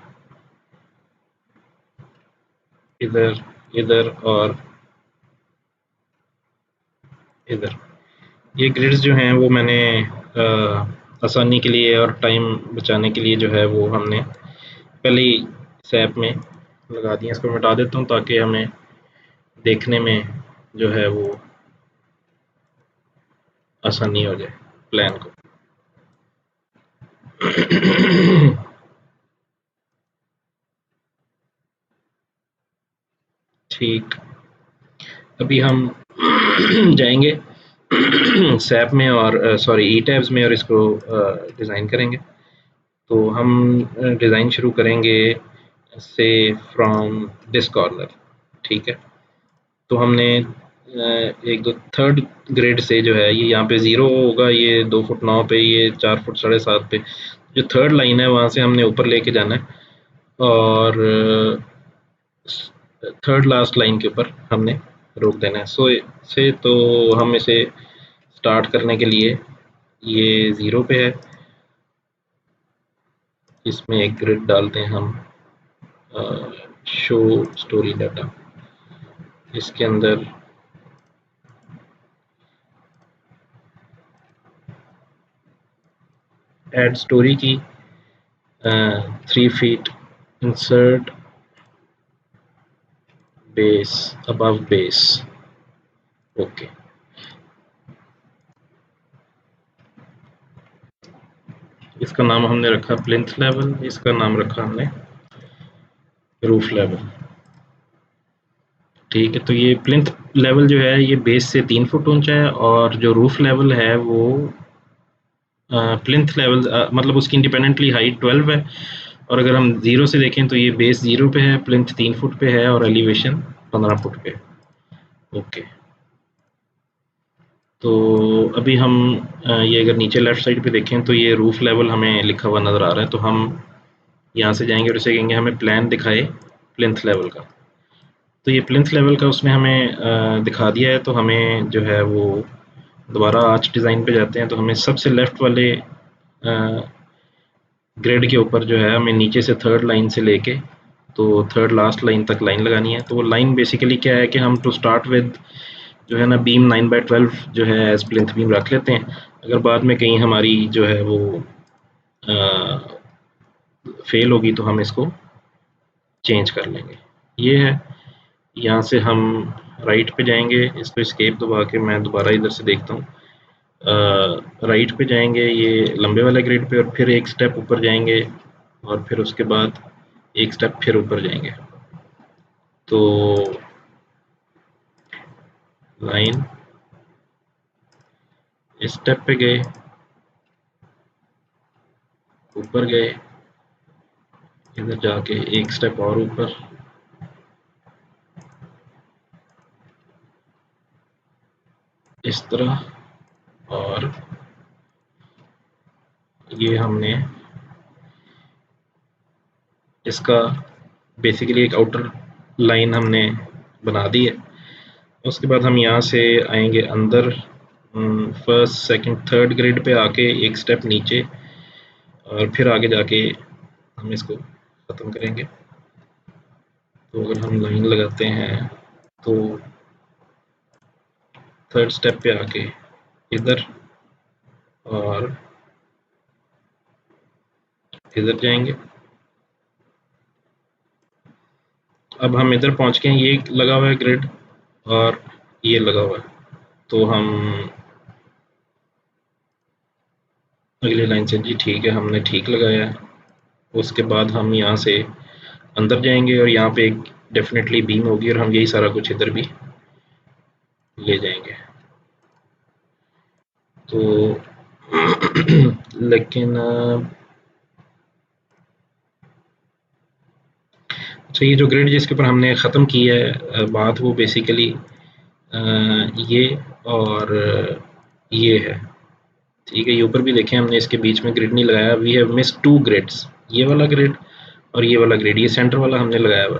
इधर इधर और इधर। ये ग्रिड्स जो हैं वो मैंने आसानी के लिए और टाइम बचाने के लिए जो है वो हमने पहले ही सैप में लगा दिए। इसको मिटा देता हूँ ताकि हमें देखने में जो है वो आसानी हो जाए प्लान को। ठीक, अभी हम जाएंगे सैप में और सॉरी ई टैब्स में, और इसको डिज़ाइन करेंगे। तो हम डिज़ाइन शुरू करेंगे से फ्रॉम दिस कॉर्नर। ठीक है, तो हमने एक दो थर्ड ग्रेड से जो है ये यहाँ पे 0 होगा, ये 2 फुट 9 पे, ये 4 फुट 7.5 पे। जो थर्ड लाइन है वहाँ से हमने ऊपर लेके जाना है, और थर्ड लास्ट लाइन के ऊपर हमने रोक देना है। सो से तो हम इसे स्टार्ट करने के लिए ये 0 पे है, इसमें एक ग्रिड डालते हैं हम, शो स्टोरी डाटा। इसके अंदर ऐड स्टोरी की 3 feet, insert base above base. Okay, इसका नाम हमने रखा प्लिंथ लेवल, इसका नाम रखा हमने रूफ लेवल। ठीक है, तो ये प्लिंथ लेवल जो है ये बेस से 3 फुट ऊंचा है, और जो रूफ लेवल है वो प्लिंथ लेवल मतलब उसकी इंडिपेंडेंटली हाइट 12 है। और अगर हम 0 से देखें तो ये बेस 0 पे है, प्लिंथ 3 फुट पे है, और एलिवेशन 15 फुट पे है। ओके, तो अभी हम ये अगर नीचे लेफ्ट साइड पे देखें तो ये रूफ लेवल हमें लिखा हुआ नज़र आ रहा है। तो हम यहाँ से जाएंगे और इसे कहेंगे हमें प्लान दिखाए प्लिंथ लेवल का। तो ये प्लिंथ लेवल का उसने हमें दिखा दिया है। तो हमें जो है वो दोबारा आर्च डिज़ाइन पे जाते हैं, तो हमें सबसे लेफ्ट वाले ग्रेड के ऊपर जो है हमें नीचे से थर्ड लाइन से लेके तो थर्ड लास्ट लाइन तक लाइन लगानी है। तो वो लाइन बेसिकली क्या है कि हम टू स्टार्ट विद जो है ना बीम 9/12 जो है एज प्लिंथ बीम रख लेते हैं। अगर बाद में कहीं हमारी जो है वो फेल होगी तो हम इसको चेंज कर लेंगे। ये है, यहाँ से हम राइट पे जाएंगे, इसको एस्केप दबा के मैं दोबारा इधर से देखता हूँ। राइट पे जाएंगे ये लंबे वाले ग्रिड पे, और फिर एक स्टेप ऊपर जाएंगे, और फिर उसके बाद एक स्टेप फिर ऊपर जाएंगे। तो लाइन इस स्टेप पे गए, ऊपर गए, इधर जाके एक स्टेप और ऊपर, इस तरह। और ये हमने इसका बेसिकली एक आउटर लाइन हमने बना दी है। उसके बाद हम यहाँ से आएंगे अंदर, फर्स्ट सेकंड थर्ड ग्रिड पे आके एक स्टेप नीचे, और फिर आगे जाके हम इसको ख़त्म करेंगे। तो अगर हम लाइन लगाते हैं तो थर्ड स्टेप पे आके इधर और इधर जाएंगे। अब हम इधर पहुंच गए हैं, ये लगा हुआ है ग्रिड और ये लगा हुआ है। तो हम अगली लाइन से, जी ठीक है, हमने ठीक लगाया है। उसके बाद हम यहाँ से अंदर जाएंगे और यहाँ पे एक डेफिनेटली बीम होगी, और हम यही सारा कुछ इधर भी ले जाएंगे। तो लेकिन अच्छा, ये जो ग्रिड जिसके ऊपर हमने ख़त्म की है बात, वो बेसिकली ये और ये है। ठीक है, ये ऊपर भी देखें हमने इसके बीच में ग्रिड नहीं लगाया। वी हैव मिस 2 ग्रिड्स, ये वाला ग्रिड और ये वाला ग्रिड, ये सेंटर वाला हमने लगाया हुआ।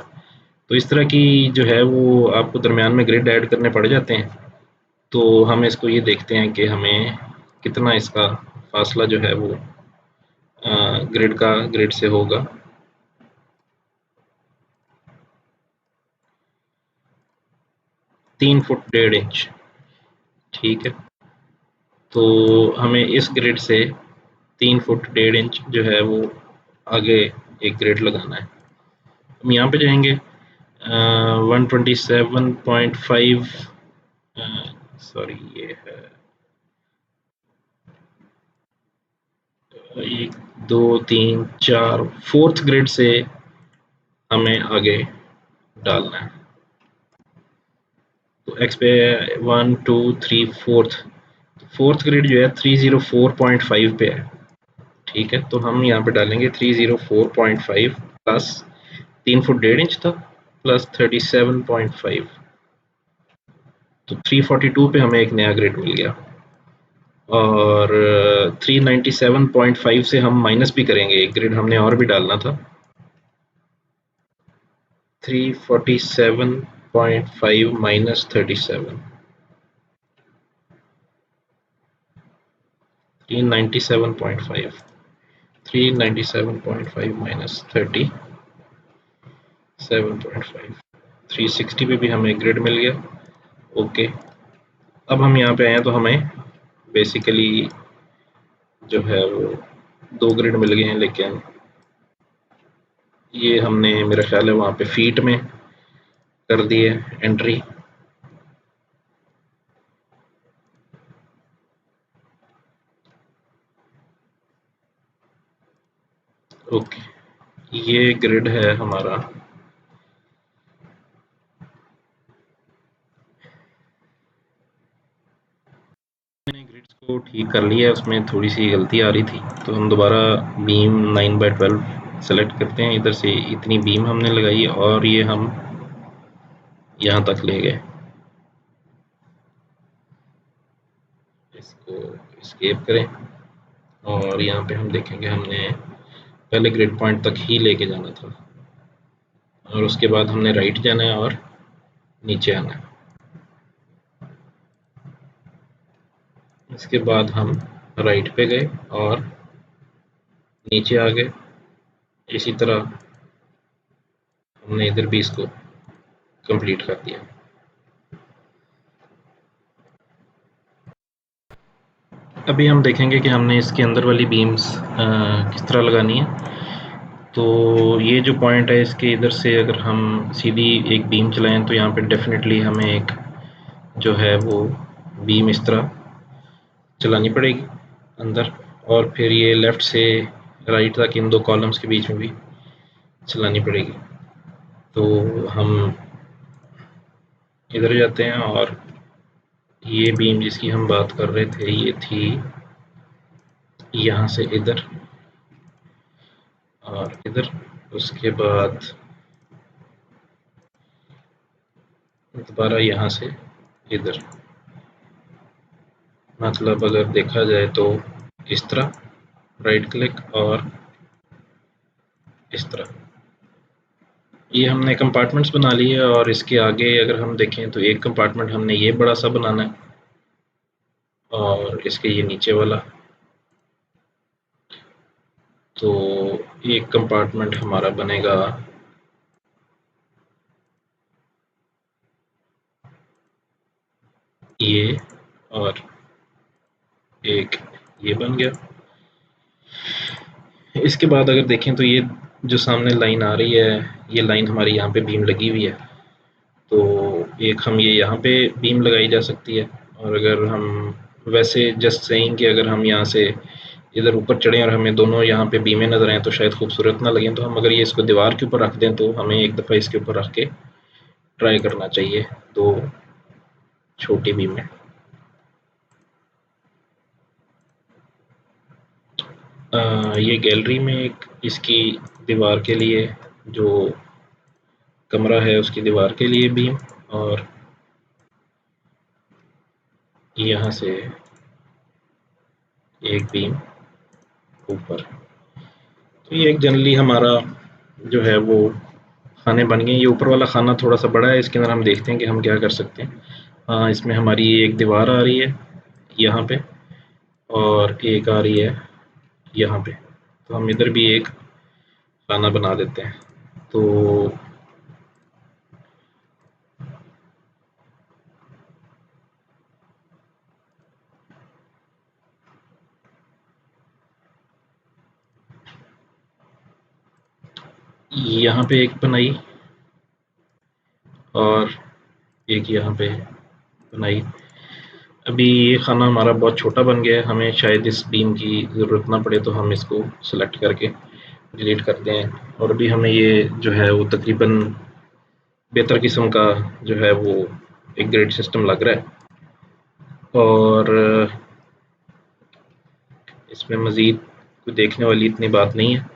तो इस तरह की जो है वो आपको दरमियान में ग्रिड ऐड करने पड़ जाते हैं। तो हम इसको ये देखते हैं कि हमें कितना इसका फासला जो है वो ग्रिड का ग्रिड से होगा। 3 फुट 1.5 इंच। ठीक है, तो हमें इस ग्रिड से 3 फुट 1.5 इंच जो है वो आगे एक ग्रिड लगाना है। हम यहाँ पे जाएंगे 127.5, सॉरी ये है 1 2 3 4 फोर्थ ग्रिड से हमें आगे डालना है। तो एक्स पे 1 2 3 फोर्थ ग्रिड जो है 304.5 पे है। ठीक है, तो हम यहाँ पे डालेंगे 304.5 प्लस 3 फुट 1.5 इंच था, प्लस 37.5, तो 342 पे हमें एक नया ग्रिड मिल गया। और 397.5 से हम माइनस भी करेंगे, एक ग्रिड हमने और भी डालना था। 347.5 माइनस 37, 397.5, 397.5 माइनस 37.5, 360 पे भी हमें ग्रिड मिल गया। ओके, अब हम यहाँ पे आए हैं तो हमें बेसिकली जो है वो 2 ग्रिड मिल गए हैं, लेकिन ये हमने मेरा ख्याल है वहाँ पे फीट में कर दी है एंट्री। ओके, ये ग्रिड है हमारा। मैंने ग्रिड्स को ठीक कर लिया है, उसमें थोड़ी सी गलती आ रही थी, तो हम दोबारा बीम 9/12 सेलेक्ट करते हैं। इधर से इतनी बीम हमने लगाई और ये हम यहाँ तक ले गए। इसको एस्केप करें और यहाँ पे हम देखेंगे हमने पहले ग्रिड पॉइंट तक ही लेके जाना था, और उसके बाद हमने राइट जाना है और नीचे आना है। इसके बाद हम राइट पे गए और नीचे आ गए। इसी तरह हमने इधर भी इसको कंप्लीट कर दिया। अभी हम देखेंगे कि हमने इसके अंदर वाली बीम्स किस तरह लगानी है। तो ये जो पॉइंट है इसके इधर से अगर हम सीधी एक बीम चलाएं तो यहाँ पे डेफिनेटली हमें एक जो है वो बीम इस तरह चलानी पड़ेगी अंदर, और फिर ये लेफ़्ट से राइट तक इन दो कॉलम्स के बीच में भी चलानी पड़ेगी। तो हम इधर जाते हैं और ये बीम जिसकी हम बात कर रहे थे ये थी यहाँ से इधर और इधर, उसके बाद दोबारा यहाँ से इधर। मतलब अगर देखा जाए तो इस तरह राइट क्लिक और इस तरह ये हमने कंपार्टमेंट्स बना लिए है। और इसके आगे अगर हम देखें तो एक कंपार्टमेंट हमने ये बड़ा सा बनाना है और इसके ये नीचे वाला। तो एक कंपार्टमेंट हमारा बनेगा ये और एक ये बन गया। इसके बाद अगर देखें तो ये जो सामने लाइन आ रही है ये लाइन हमारी यहाँ पे बीम लगी हुई है। तो एक हम ये यहाँ पे बीम लगाई जा सकती है, और अगर हम वैसे जस्ट सेइंग कि अगर हम यहाँ से इधर ऊपर चढ़ें और हमें दोनों यहाँ पे बीमें नज़र आएँ तो शायद खूबसूरत ना लगें, तो हम अगर ये इसको दीवार के ऊपर रख दें तो हमें एक दफ़ा इसके ऊपर रख के ट्राई करना चाहिए दो छोटी बीमें। ये गैलरी में एक इसकी दीवार के लिए जो कमरा है उसकी दीवार के लिए बीम, और यहाँ से एक बीम ऊपर। तो ये एक जनरली हमारा जो है वो खाने बन गए। ये ऊपर वाला खाना थोड़ा सा बड़ा है, इसके अंदर हम देखते हैं कि हम क्या कर सकते हैं। हाँ, इसमें हमारी एक दीवार आ रही है यहाँ पे और एक आ रही है यहाँ पे, तो हम इधर भी एक खाना बना देते हैं। तो यहाँ पे एक बनाई और एक यहाँ पे बनाई। अभी ये खाना हमारा बहुत छोटा बन गया है, हमें शायद इस बीम की ज़रूरत ना पड़े, तो हम इसको सेलेक्ट करके डिलीट करते हैं। और अभी हमें ये जो है वो तकरीबन बेहतर किस्म का जो है वो एक ग्रिड सिस्टम लग रहा है। और इसमें मज़ीद कोई देखने वाली इतनी बात नहीं है।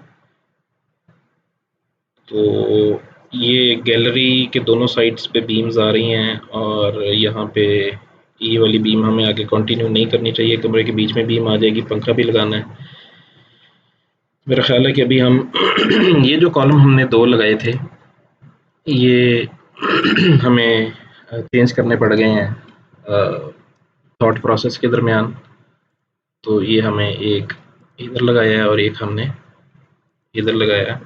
तो ये गैलरी के दोनों साइड्स पे बीम्स आ रही हैं, और यहाँ पे ये वाली बीम हमें आगे कंटिन्यू नहीं करनी चाहिए, कमरे के बीच में बीम आ जाएगी, पंखा भी लगाना है। मेरा ख्याल है कि अभी हम ये जो कॉलम हमने दो लगाए थे ये हमें चेंज करने पड़ गए हैं थॉट प्रोसेस के दरमियान। तो ये हमें एक इधर लगाया है और एक हमने इधर लगाया है।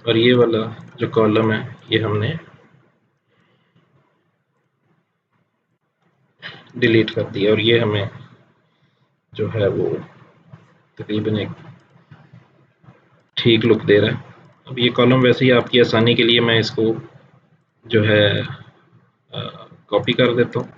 और ये वाला जो कॉलम है ये हमने डिलीट कर दिया, और ये हमें जो है वो तकरीबन एक ठीक लुक दे रहा है। अब ये कॉलम वैसे ही आपकी आसानी के लिए मैं इसको जो है कॉपी कर देता हूँ।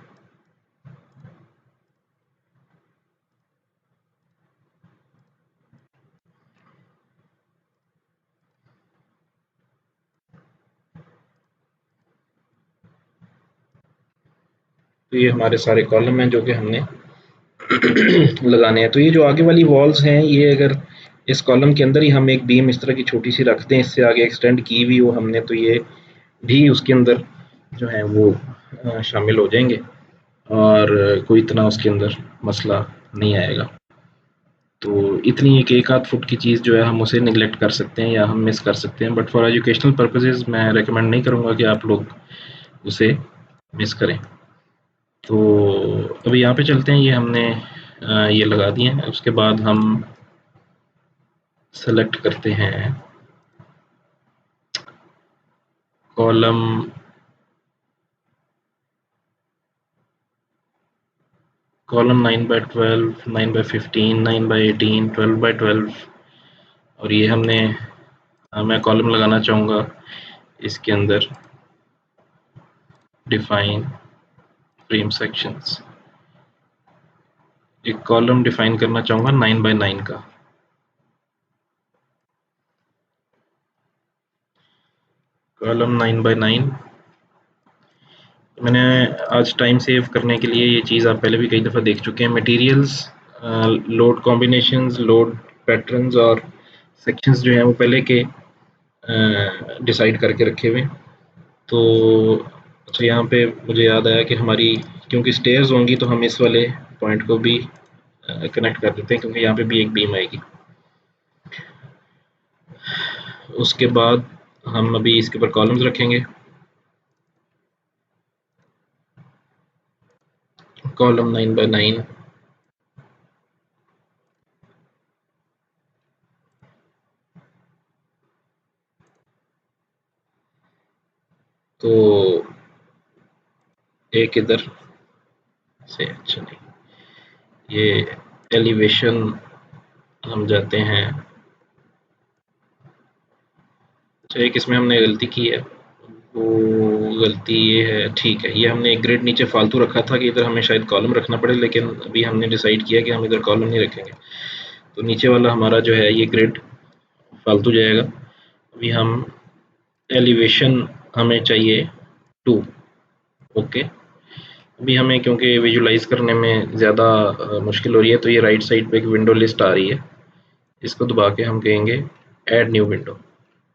तो ये हमारे सारे कॉलम हैं जो कि हमने लगाने हैं। तो ये जो आगे वाली वॉल्स हैं ये अगर इस कॉलम के अंदर ही हम एक बीम इस तरह की छोटी सी रख दें, इससे आगे एक्सटेंड की हुई हो हमने, तो ये भी उसके अंदर जो है वो शामिल हो जाएंगे और कोई इतना उसके अंदर मसला नहीं आएगा। तो इतनी एक आध फुट की चीज़ जो है हम उसे निगलेक्ट कर सकते हैं या हम मिस कर सकते हैं, बट फॉर एजुकेशनल पर्पसेस मैं रेकमेंड नहीं करूँगा कि आप लोग उसे मिस करें। तो अभी यहाँ पे चलते हैं, ये हमने ये लगा दिए हैं। उसके बाद हम सेलेक्ट करते हैं कॉलम कॉलम 9/12, 9/15, 9/18, 12/12, और ये हमने मैं कॉलम लगाना चाहूँगा इसके अंदर डिफाइन फ्रेम सेक्शंस। एक कॉलम डिफाइन करना चाहूँगा 9/9 का। कॉलम 9/9 मैंने आज टाइम सेव करने के लिए ये चीज़ आप पहले भी कई दफ़ा देख चुके हैं। Materials, load combinations, load patterns और सेक्शंस जो हैं वो पहले के डिसाइड करके रखे हुए। तो अच्छा, यहाँ पे मुझे याद आया कि हमारी क्योंकि स्टेयर्स होंगी तो हम इस वाले पॉइंट को भी कनेक्ट कर देते हैं, क्योंकि यहाँ पे भी एक बीम आएगी। उसके बाद हम अभी इसके ऊपर कॉलम्स रखेंगे। कॉलम 9/9 तो एक इधर से, अच्छा नहीं, ये एलिवेशन हम जाते हैं। अच्छा, एक इसमें हमने गलती की है, वो गलती ये है, ठीक है, ये हमने एक ग्रिड नीचे फालतू रखा था कि इधर हमें शायद कॉलम रखना पड़े, लेकिन अभी हमने डिसाइड किया कि हम इधर कॉलम नहीं रखेंगे। तो नीचे वाला हमारा जो है ये ग्रिड फालतू जाएगा। अभी हम एलिवेशन हमें चाहिए 2। ओके, अभी हमें क्योंकि विजुलाइज करने में ज़्यादा मुश्किल हो रही है, तो ये राइट साइड पे एक विंडो लिस्ट आ रही है, इसको दबा के हम कहेंगे add new window.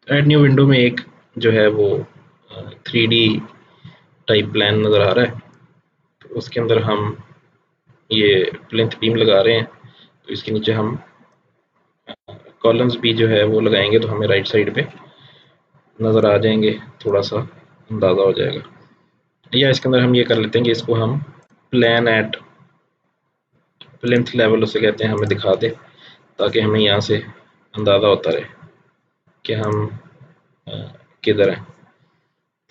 Add new window में एक जो है वो 3D टाइप प्लान नज़र आ रहा है। तो उसके अंदर हम ये प्लिंथ बीम लगा रहे हैं, तो इसके नीचे हम कॉलम्स भी जो है वो लगाएंगे, तो हमें राइट साइड पे नज़र आ जाएंगे, थोड़ा सा अंदाज़ा हो जाएगा। या इसके अंदर हम ये कर लेते हैं कि इसको हम प्लान एट प्लिंथ लेवल उसे कहते हैं, हमें दिखा दे, ताकि हमें यहाँ से अंदाज़ा होता रहे कि हम किधर हैं।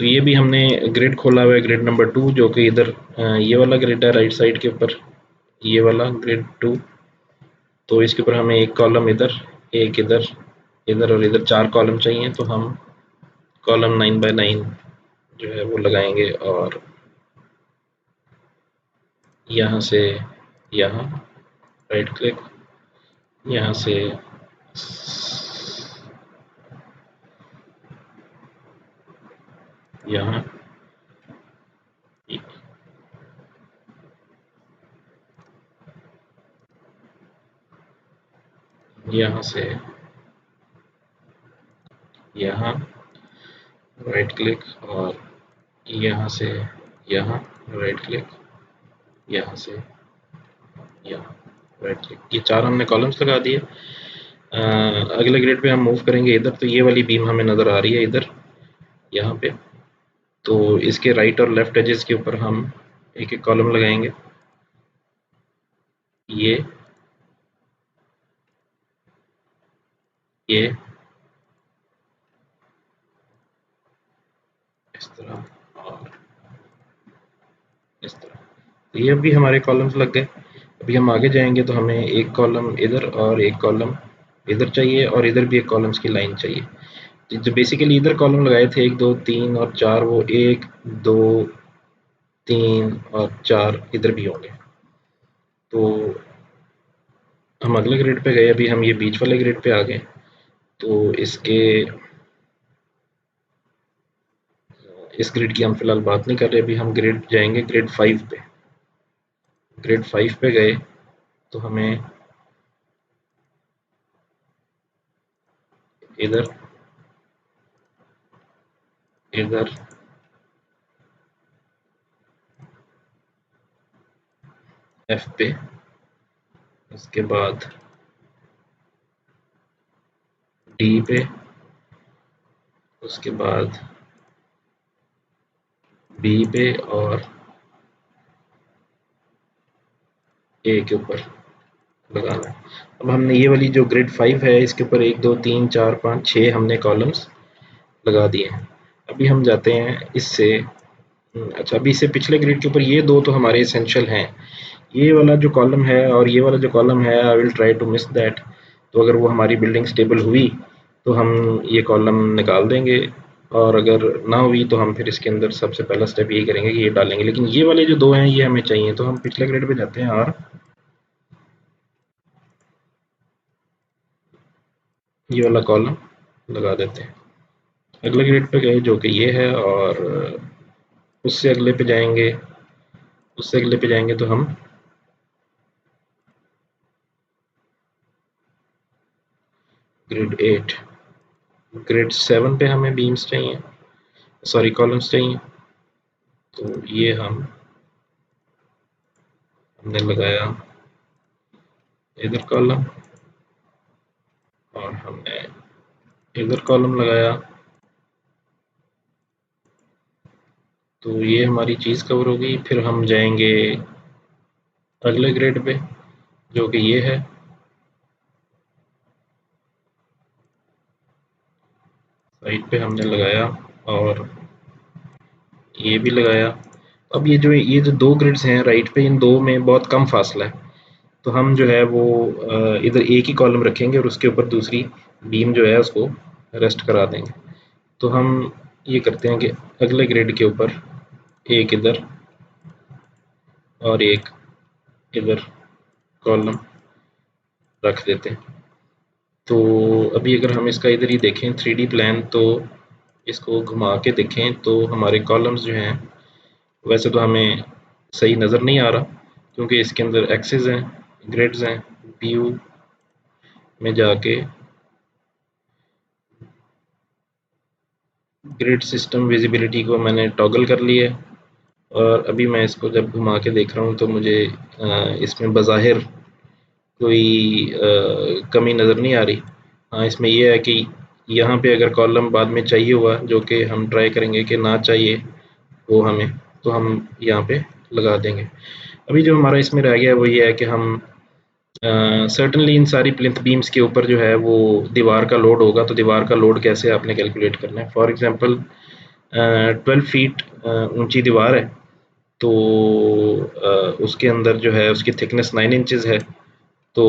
तो ये भी हमने ग्रिड खोला हुआ है, ग्रिड नंबर 2, जो कि इधर ये वाला ग्रिड है राइट साइड के ऊपर, ये वाला ग्रिड 2। तो इसके ऊपर हमें एक कॉलम इधर, एक इधर, इधर और इधर 4 कॉलम चाहिए। तो हम कॉलम 9/9 जो है वो लगाएंगे, और यहाँ से यहाँ राइट क्लिक, यहाँ से यहाँ, यहाँ से यहाँ राइट क्लिक, और यहाँ से यहाँ राइट क्लिक, यहाँ से यहाँ राइट क्लिक। ये 4 हमने कॉलम्स लगा दिए। अगले ग्रिड पे हम मूव करेंगे इधर, तो ये वाली बीम हमें नज़र आ रही है इधर, यहाँ पे। तो इसके राइट और लेफ्ट एजेस के ऊपर हम एक एक कॉलम लगाएंगे। ये इस तरह और इस तरह। तो ये अभी हमारे कॉलम्स लग गए। अभी हम आगे जाएंगे तो हमें एक कॉलम इधर और एक कॉलम इधर चाहिए, और इधर भी एक कॉलम्स की लाइन चाहिए। जो बेसिकली इधर कॉलम लगाए थे 1 2 3 और 4, वो 1 2 3 और 4 इधर भी होंगे। तो हम अगले ग्रिड पे गए, अभी हम ये बीच वाले ग्रिड पे आ गए। तो इस ग्रिड की हम फिलहाल बात नहीं कर रहे, अभी हम ग्रिड जाएंगे ग्रिड 5 पे। ग्रिड 5 पे गए तो हमें इधर, इधर, एफ पे, उसके बाद डी पे, उसके बाद बी पे, और ए के ऊपर लगाना है। अब हमने ये वाली जो ग्रिड 5 है इसके ऊपर 1 2 3 4 5 6 हमने कॉलम्स लगा दिए हैं। अभी हम जाते हैं इससे अच्छा, अभी इससे पिछले ग्रिड के ऊपर ये दो तो हमारे एसेंशियल हैं। ये वाला जो कॉलम है और ये वाला जो कॉलम है, I will try to miss that. तो अगर वो हमारी बिल्डिंग स्टेबल हुई तो हम ये कॉलम निकाल देंगे, और अगर ना हुई तो हम फिर इसके अंदर सबसे पहला स्टेप यही करेंगे कि ये डालेंगे। लेकिन ये वाले जो दो हैं ये हमें चाहिए, तो हम पिछले ग्रेड पे जाते हैं और ये वाला कॉलम लगा देते हैं। अगले ग्रेड पे गए जो कि ये है, और उससे अगले पे जाएंगे, उससे अगले पे जाएंगे तो हम ग्रेड 8, ग्रेड 7 पे हमें बीम्स चाहिए, सॉरी कॉलम्स चाहिए। तो ये हमने लगाया इधर कॉलम, और हमने इधर कॉलम लगाया। तो ये हमारी चीज़ कवर होगी। फिर हम जाएंगे अगले ग्रेड पे जो कि ये है। साइड पे हमने लगाया और ये भी लगाया। अब ये जो दो ग्रिड्स हैं राइट पे, इन दो में बहुत कम फासला है, तो हम जो है वो इधर एक ही कॉलम रखेंगे और उसके ऊपर दूसरी बीम जो है उसको रेस्ट करा देंगे। तो हम ये करते हैं कि अगले ग्रिड के ऊपर एक इधर और एक इधर कॉलम रख देते हैं। तो अभी अगर हम इसका इधर ही देखें 3D प्लान, तो इसको घुमा के देखें तो हमारे कॉलम्स जो हैं, वैसे तो हमें सही नज़र नहीं आ रहा क्योंकि इसके अंदर एक्सेस हैं, ग्रिड्स हैं। व्यू में जाके ग्रिड सिस्टम विजिबिलिटी को मैंने टॉगल कर लिया है, और अभी मैं इसको जब घुमा के देख रहा हूँ तो मुझे इसमें बज़ाहिर कोई कमी नज़र नहीं आ रही। हाँ, इसमें ये है कि यहाँ पे अगर कॉलम बाद में चाहिए हुआ, जो कि हम ट्राई करेंगे कि ना चाहिए वो हमें, तो हम यहाँ पे लगा देंगे। अभी जो हमारा इसमें रह गया है वो ये है कि हम सर्टनली इन सारी प्लिंथ बीम्स के ऊपर जो है वो दीवार का लोड होगा। तो दीवार का लोड कैसे आपने कैलकुलेट करना है? फॉर एग्जांपल 12 फीट ऊंची दीवार है, तो उसके अंदर जो है उसकी थिकनेस 9 इंचेस है। तो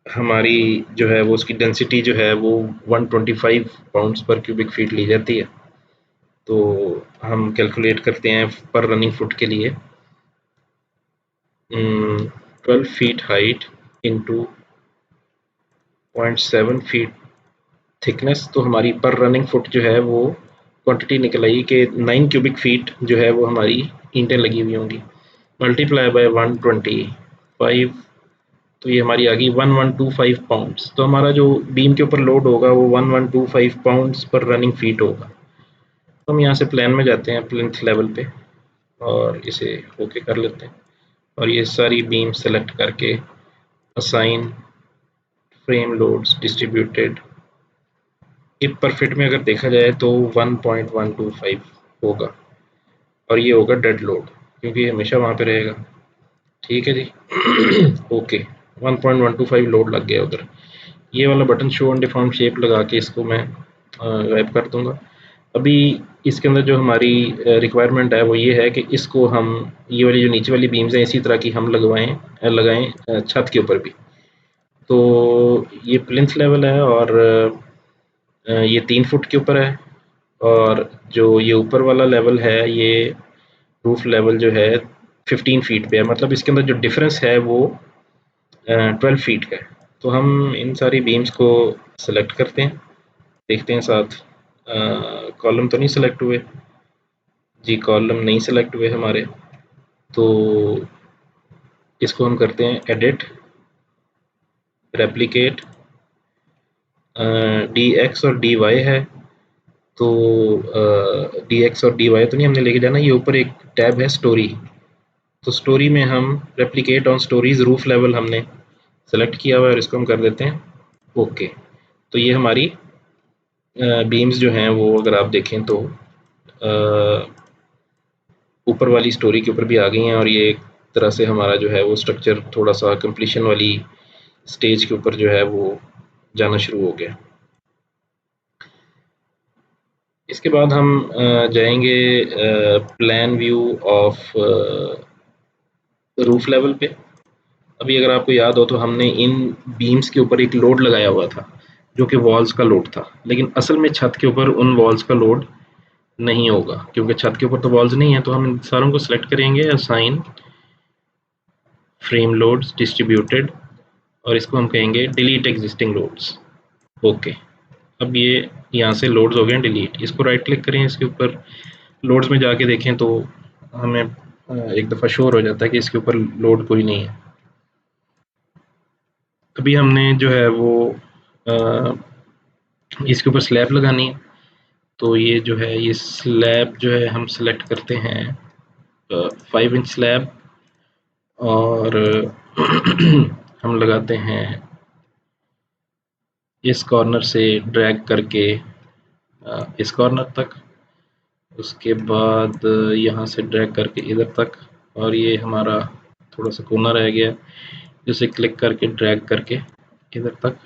हमारी जो है वो उसकी डेंसिटी जो है वो 125 पाउंड्स पर क्यूबिक फीट ली जाती है। तो हम कैलकुलेट करते हैं पर रनिंग फुट के लिए 12 feet height into 0.7 feet thickness. तो हमारी पर रनिंग फुट जो है वो क्वांटिटी निकल आई कि 9 क्यूबिक फीट जो है वो हमारी ईंटें लगी हुई होंगी, मल्टीप्लाई बाय 125। तो ये हमारी आ गई 1125 पाउंड्स। तो हमारा जो बीम के ऊपर लोड होगा वो 1125 पाउंड्स पर रनिंग फीट होगा। तो हम यहाँ से प्लान में जाते हैं, प्लिंथ लेवल पे, और इसे ओके कर लेते हैं, और ये सारी बीम सेलेक्ट करके असाइन फ्रेम लोड्स डिस्ट्रीब्यूटेड, एक पर फिट में अगर देखा जाए तो 1.125 होगा, और ये होगा डेड लोड क्योंकि ये हमेशा वहाँ पे रहेगा। ठीक है जी। ओके, 1.125 लोड लग गया उधर। ये वाला button show on deform shape लगा के इसको मैं गायब कर दूंगा। अभी इसके अंदर जो हमारी रिक्वायरमेंट है वो ये है कि इसको हम, ये वाली जो नीचे वाली बीम्स हैं इसी तरह की हम लगाएं छत के ऊपर भी। तो ये प्लिंथ लेवल है, और ये 3 फुट के ऊपर है, और जो ये ऊपर वाला लेवल है ये रूफ लेवल जो है 15 फीट पे है। मतलब इसके अंदर जो डिफरेंस है वो 12 फीट का है। तो हम इन सारी बीम्स को सेलेक्ट करते हैं, देखते हैं साथ कॉलम तो नहीं सेलेक्ट हुए जी, कॉलम नहीं सेलेक्ट हुए हमारे। तो इसको हम करते हैं एडिट, रेप्लिकेट, डी एक्स और डी वाई है। तो डी एक्स और डी वाई तो नहीं हमने लेके जाना, ये ऊपर एक टैब है स्टोरी। तो स्टोरी में हम replicate on stories roof level हमने सेलेक्ट किया हुआ है, और इसको हम कर देते हैं ओके। तो ये हमारी बीम्स जो हैं वो अगर आप देखें तो ऊपर वाली स्टोरी के ऊपर भी आ गई हैं, और ये तरह से हमारा जो है वो स्ट्रक्चर थोड़ा सा कंप्लीशन वाली स्टेज के ऊपर जो है वो जाना शुरू हो गया। इसके बाद हम जाएंगे plan view of roof level पे। अभी अगर आपको याद हो तो हमने इन बीम्स के ऊपर एक लोड लगाया हुआ था जो कि वॉल्स का लोड था, लेकिन असल में छत के ऊपर उन वॉल्स का लोड नहीं होगा क्योंकि छत के ऊपर तो वॉल्स नहीं है। तो हम इन सारों को सिलेक्ट करेंगे, असाइन फ्रेम लोड्स डिस्ट्रीब्यूटेड, और इसको हम कहेंगे डिलीट एग्जिस्टिंग लोड्स। ओके, अब ये यहाँ से लोड्स हो गए डिलीट। इसको राइट क्लिक करें, इसके ऊपर लोड्स में जाके देखें तो हमें एक दफ़ा शोर हो जाता है कि इसके ऊपर लोड कोई नहीं है। अभी हमने जो है वो इसके ऊपर स्लैब लगानी है। तो ये जो है ये स्लैब जो है हम सिलेक्ट करते हैं 5 इंच स्लैब, और हम लगाते हैं इस कॉर्नर से ड्रैग करके इस कॉर्नर तक, उसके बाद यहाँ से ड्रैग करके इधर तक, और ये हमारा थोड़ा सा कोना रह गया जिसे क्लिक करके ड्रैग करके इधर तक।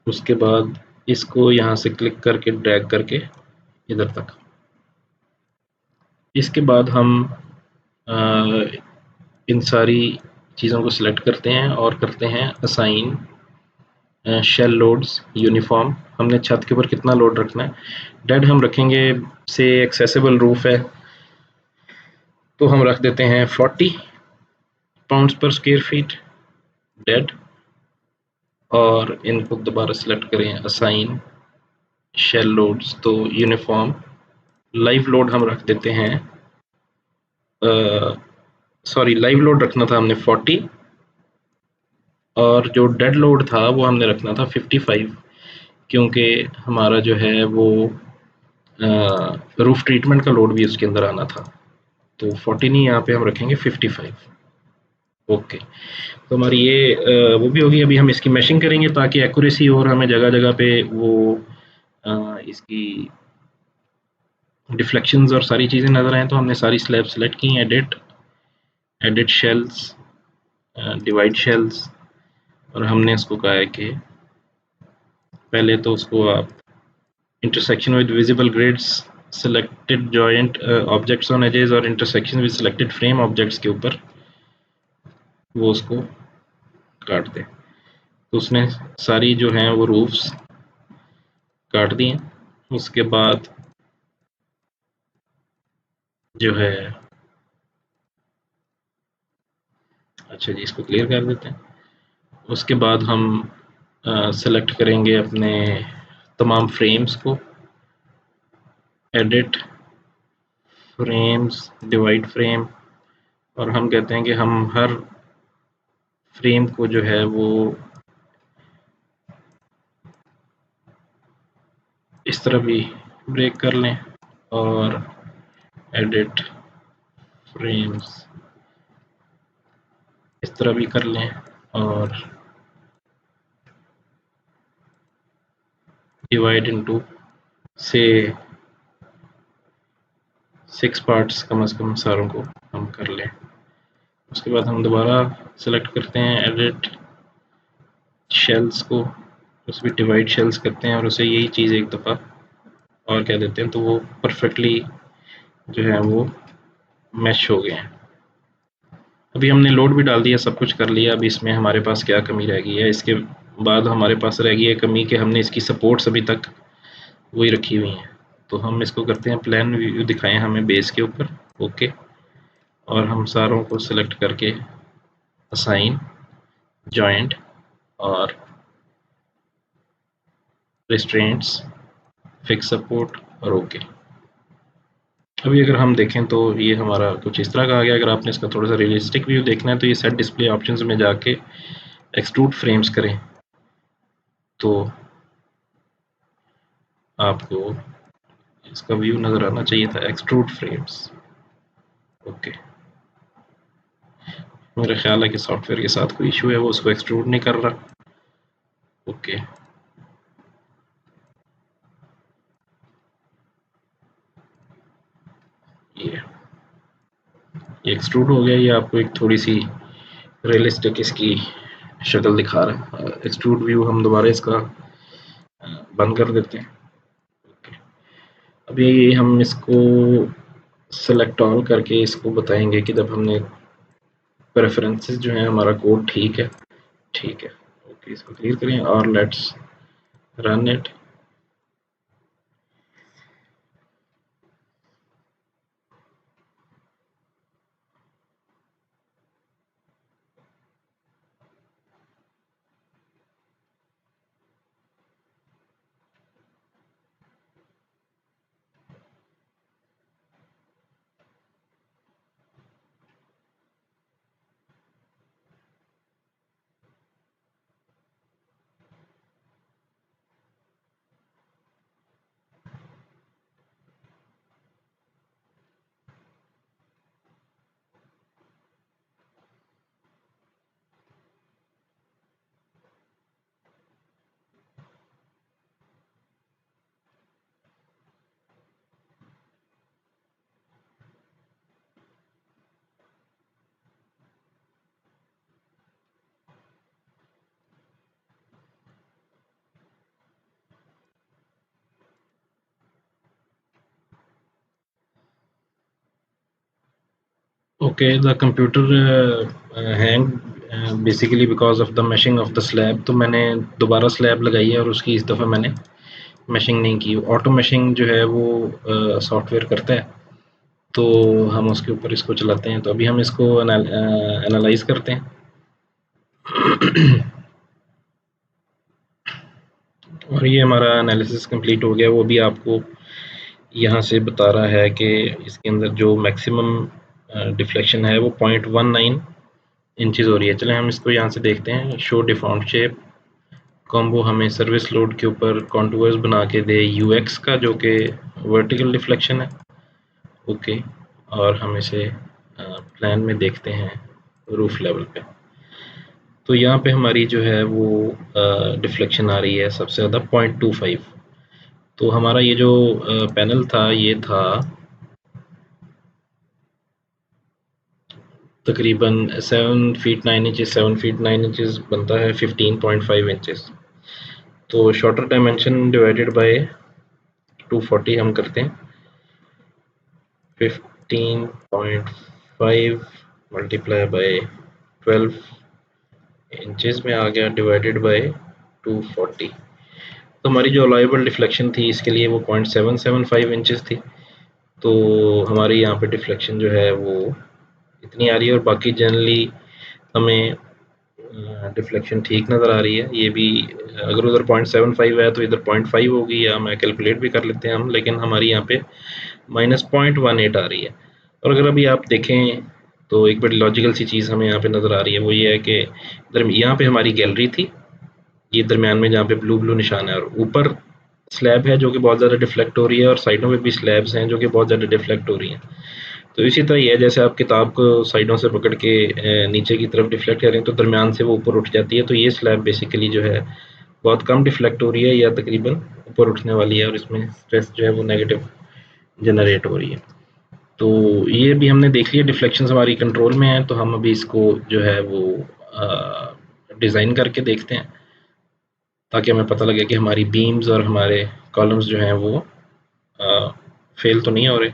उसके बाद इसको यहाँ से क्लिक करके ड्रैग करके इधर तक। इसके बाद हम इन सारी चीज़ों को सिलेक्ट करते हैं और करते हैं असाइन शेल लोड्स यूनिफॉर्म। हमने छत के ऊपर कितना लोड रखना है, डेड हम रखेंगे, से एक्सेसिबल रूफ है तो हम रख देते हैं 40 पाउंड्स पर स्क्वायर फीट डेड, और इनको दोबारा सिलेक्ट करें असाइन शेल लोड्स तो यूनिफॉर्म। लाइव लोड हम रख देते हैं, सॉरी लाइव लोड रखना था हमने 40, और जो डेड लोड था वो हमने रखना था 55, क्योंकि हमारा जो है वो रूफ ट्रीटमेंट का लोड भी उसके अंदर आना था। तो 40 नहीं, यहाँ पे हम रखेंगे 55। ओके, तो हमारी ये वो भी होगी। अभी हम इसकी मैशिंग करेंगे ताकि एक्यूरेसी और हमें जगह जगह पे वो इसकी डिफ्लेक्शंस और सारी चीज़ें नज़र आएँ। तो हमने सारी स्लैब सेलेक्ट की, एडिट शेल्स, डिवाइड शेल्स, और हमने इसको कहा है कि पहले तो उसको आप intersection with visible grids, selected joint objects on edges और intersection with selected frame objects के ऊपर वो उसको काट दे। तो उसने सारी जो हैं वो रूफ्स काट दी हैं। उसके बाद जो है, अच्छा जी, इसको क्लियर कर देते हैं। उसके बाद हम सेलेक्ट करेंगे अपने तमाम फ्रेम्स को, एडिट फ्रेम्स, डिवाइड फ्रेम, और हम कहते हैं कि हम हर फ्रेम को जो है वो इस तरह भी ब्रेक कर लें, और एडिट फ्रेम्स इस तरह भी कर लें, और डिवाइड इनटू से 6 पार्ट्स कम से कम सारों को हम कर लें। उसके बाद हम दोबारा सेलेक्ट करते हैं एडिट शेल्स को, उसमें डिवाइड शेल्स करते हैं और उसे यही चीज़ एक दफ़ा और कह देते हैं, तो वो परफेक्टली जो है वो मैश हो गए हैं। अभी हमने लोड भी डाल दिया, सब कुछ कर लिया। अभी इसमें हमारे पास क्या कमी रह गई है, इसके बाद हमारे पास रह गई है कमी कि हमने इसकी सपोर्ट्स अभी तक वही रखी हुई हैं। तो हम इसको करते हैं प्लान व्यू दिखाएं हमें बेस के ऊपर। ओके, और हम सारों को सिलेक्ट करके असाइन जॉइंट और रिस्ट्रेंट्स फिक्स सपोर्ट और ओके। अभी अगर हम देखें तो ये हमारा कुछ इस तरह का आ गया। अगर आपने इसका थोड़ा सा रियलिस्टिक व्यू देखना है तो ये सेट डिस्प्ले ऑप्शंस में जाके एक्सट्रूड फ्रेम्स करें तो आपको इसका व्यू नज़र आना चाहिए था, एक्सट्रूड फ्रेम्स। ओके, मेरा ख्याल है कि सॉफ्टवेयर के साथ कोई इशू है, वो उसको एक्सट्रूड नहीं कर रहा। ओके, ये ये एक्सट्रूड हो गया, ये आपको एक थोड़ी सी रियलिस्टिक इसकी शक्ल दिखा रहा है। एक्सट्रूड व्यू हम दोबारा इसका बंद कर देते हैं। अभी हम इसको सेलेक्ट ऑल करके इसको बताएंगे कि जब हमने प्रेफरेंसेस जो है हमारा कोड ठीक है, ठीक है, ओके, इसको क्लियर करें और let's run it. Okay, the computer hang basically because of the mashing of the slab. तो मैंने दोबारा स्लैब लगाई है और उसकी इस दफ़ा मैंने मैशिंग नहीं की। ऑटो मैशिंग जो है वो सॉफ्टवेयर करता है, तो हम उसके ऊपर इसको चलाते हैं। तो अभी हम इसको एनालाइज करते हैं। और ये हमारा एनालिसिस कंप्लीट हो गया। वो भी आपको यहाँ से बता रहा है कि इसके अंदर जो मैक्सिमम डिफ्लेक्शन है वो 0.19 इंचेस हो रही है। चलें हम इसको यहाँ से देखते हैं। शो डिफॉल्ट शेप कॉम्बो हमें सर्विस लोड के ऊपर कॉन्टूर्स बना के दे यूएक्स का, जो कि वर्टिकल डिफ्लेक्शन है। ओके, और हम इसे प्लान में देखते हैं रूफ लेवल पे। तो यहाँ पे हमारी जो है वो डिफ्लेक्शन आ रही है सबसे ज़्यादा 0.25। तो हमारा ये जो पैनल था ये था तकरीबन 7 फीट 9 इंचेस। 7 फीट 9 इंचेस बनता है 15.5 इंचेस। तो शॉर्टर डायमेंशन डिवाइडेड बाय 240 हम करते हैं। 15.5 मल्टीप्लाई बाय 12 इंचेस में आ गया डिवाइडेड बाय 240। तो हमारी जो अलाउएबल डिफ्लेक्शन थी इसके लिए वो 0.775 इंचेस थी। तो हमारी यहाँ पे डिफ्लेक्शन जो है वो इतनी आ रही है। और बाकी जनरली हमें डिफ्लेक्शन ठीक नज़र आ रही है। ये भी अगर उधर 0.75 है तो इधर 0.5 होगी, या मैं कैलकुलेट भी कर लेते हैं हम, लेकिन हमारी यहाँ पे -0.18 आ रही है। और अगर अभी आप देखें तो एक बड़ी लॉजिकल सी चीज़ हमें यहाँ पे नज़र आ रही है, वो ये है कि यहाँ पे हमारी गैलरी थी, ये दरमियान में जहाँ पे ब्लू ब्लू निशान है, और ऊपर स्लैब है जो कि बहुत ज़्यादा डिफ्लेक्ट हो रही है, और साइडों में भी स्लैब्स हैं जो कि बहुत ज़्यादा डिफ्लेक्ट हो रही हैं। तो इसी तरह ये है, जैसे आप किताब को साइडों से पकड़ के नीचे की तरफ डिफ्लेक्ट करें तो दरमियान से वो ऊपर उठ जाती है। तो ये स्लैब बेसिकली जो है बहुत कम डिफ्लेक्ट हो रही है, या तकरीबन ऊपर उठने वाली है, और इसमें स्ट्रेस जो है वो नेगेटिव जनरेट हो रही है। तो ये भी हमने देख लिया, डिफ्लेक्शन हमारी कंट्रोल में है। तो हम अभी इसको जो है वो डिज़ाइन करके देखते हैं, ताकि हमें पता लगे कि हमारी बीम्स और हमारे कॉलम्स जो हैं वो फेल तो नहीं हो रहे।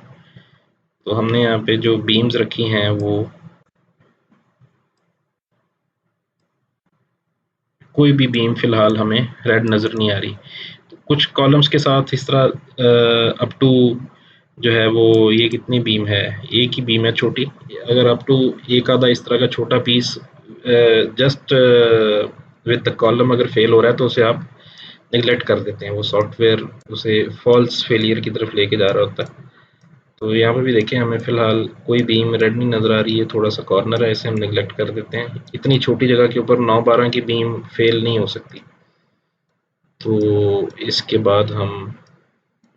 तो हमने यहाँ पे जो बीम्स रखी हैं वो कोई भी बीम फ़िलहाल हमें रेड नज़र नहीं आ रही। तो कुछ कॉलम्स के साथ इस तरह अप टू जो है वो ये कितनी बीम है, एक ही बीम है छोटी। अगर अप टू एक आधा इस तरह का छोटा piece just with the column अगर फेल हो रहा है तो उसे आप नेगलेक्ट कर देते हैं। वो सॉफ्टवेयर उसे फॉल्स फेलियर की तरफ लेके जा रहा होता है। तो यहाँ पे भी देखें हमें फ़िलहाल कोई बीम रेड नहीं नज़र आ रही है, थोड़ा सा कॉर्नर है, इसे हम नेगलेक्ट कर देते हैं। इतनी छोटी जगह के ऊपर 9-12 की बीम फेल नहीं हो सकती। तो इसके बाद हम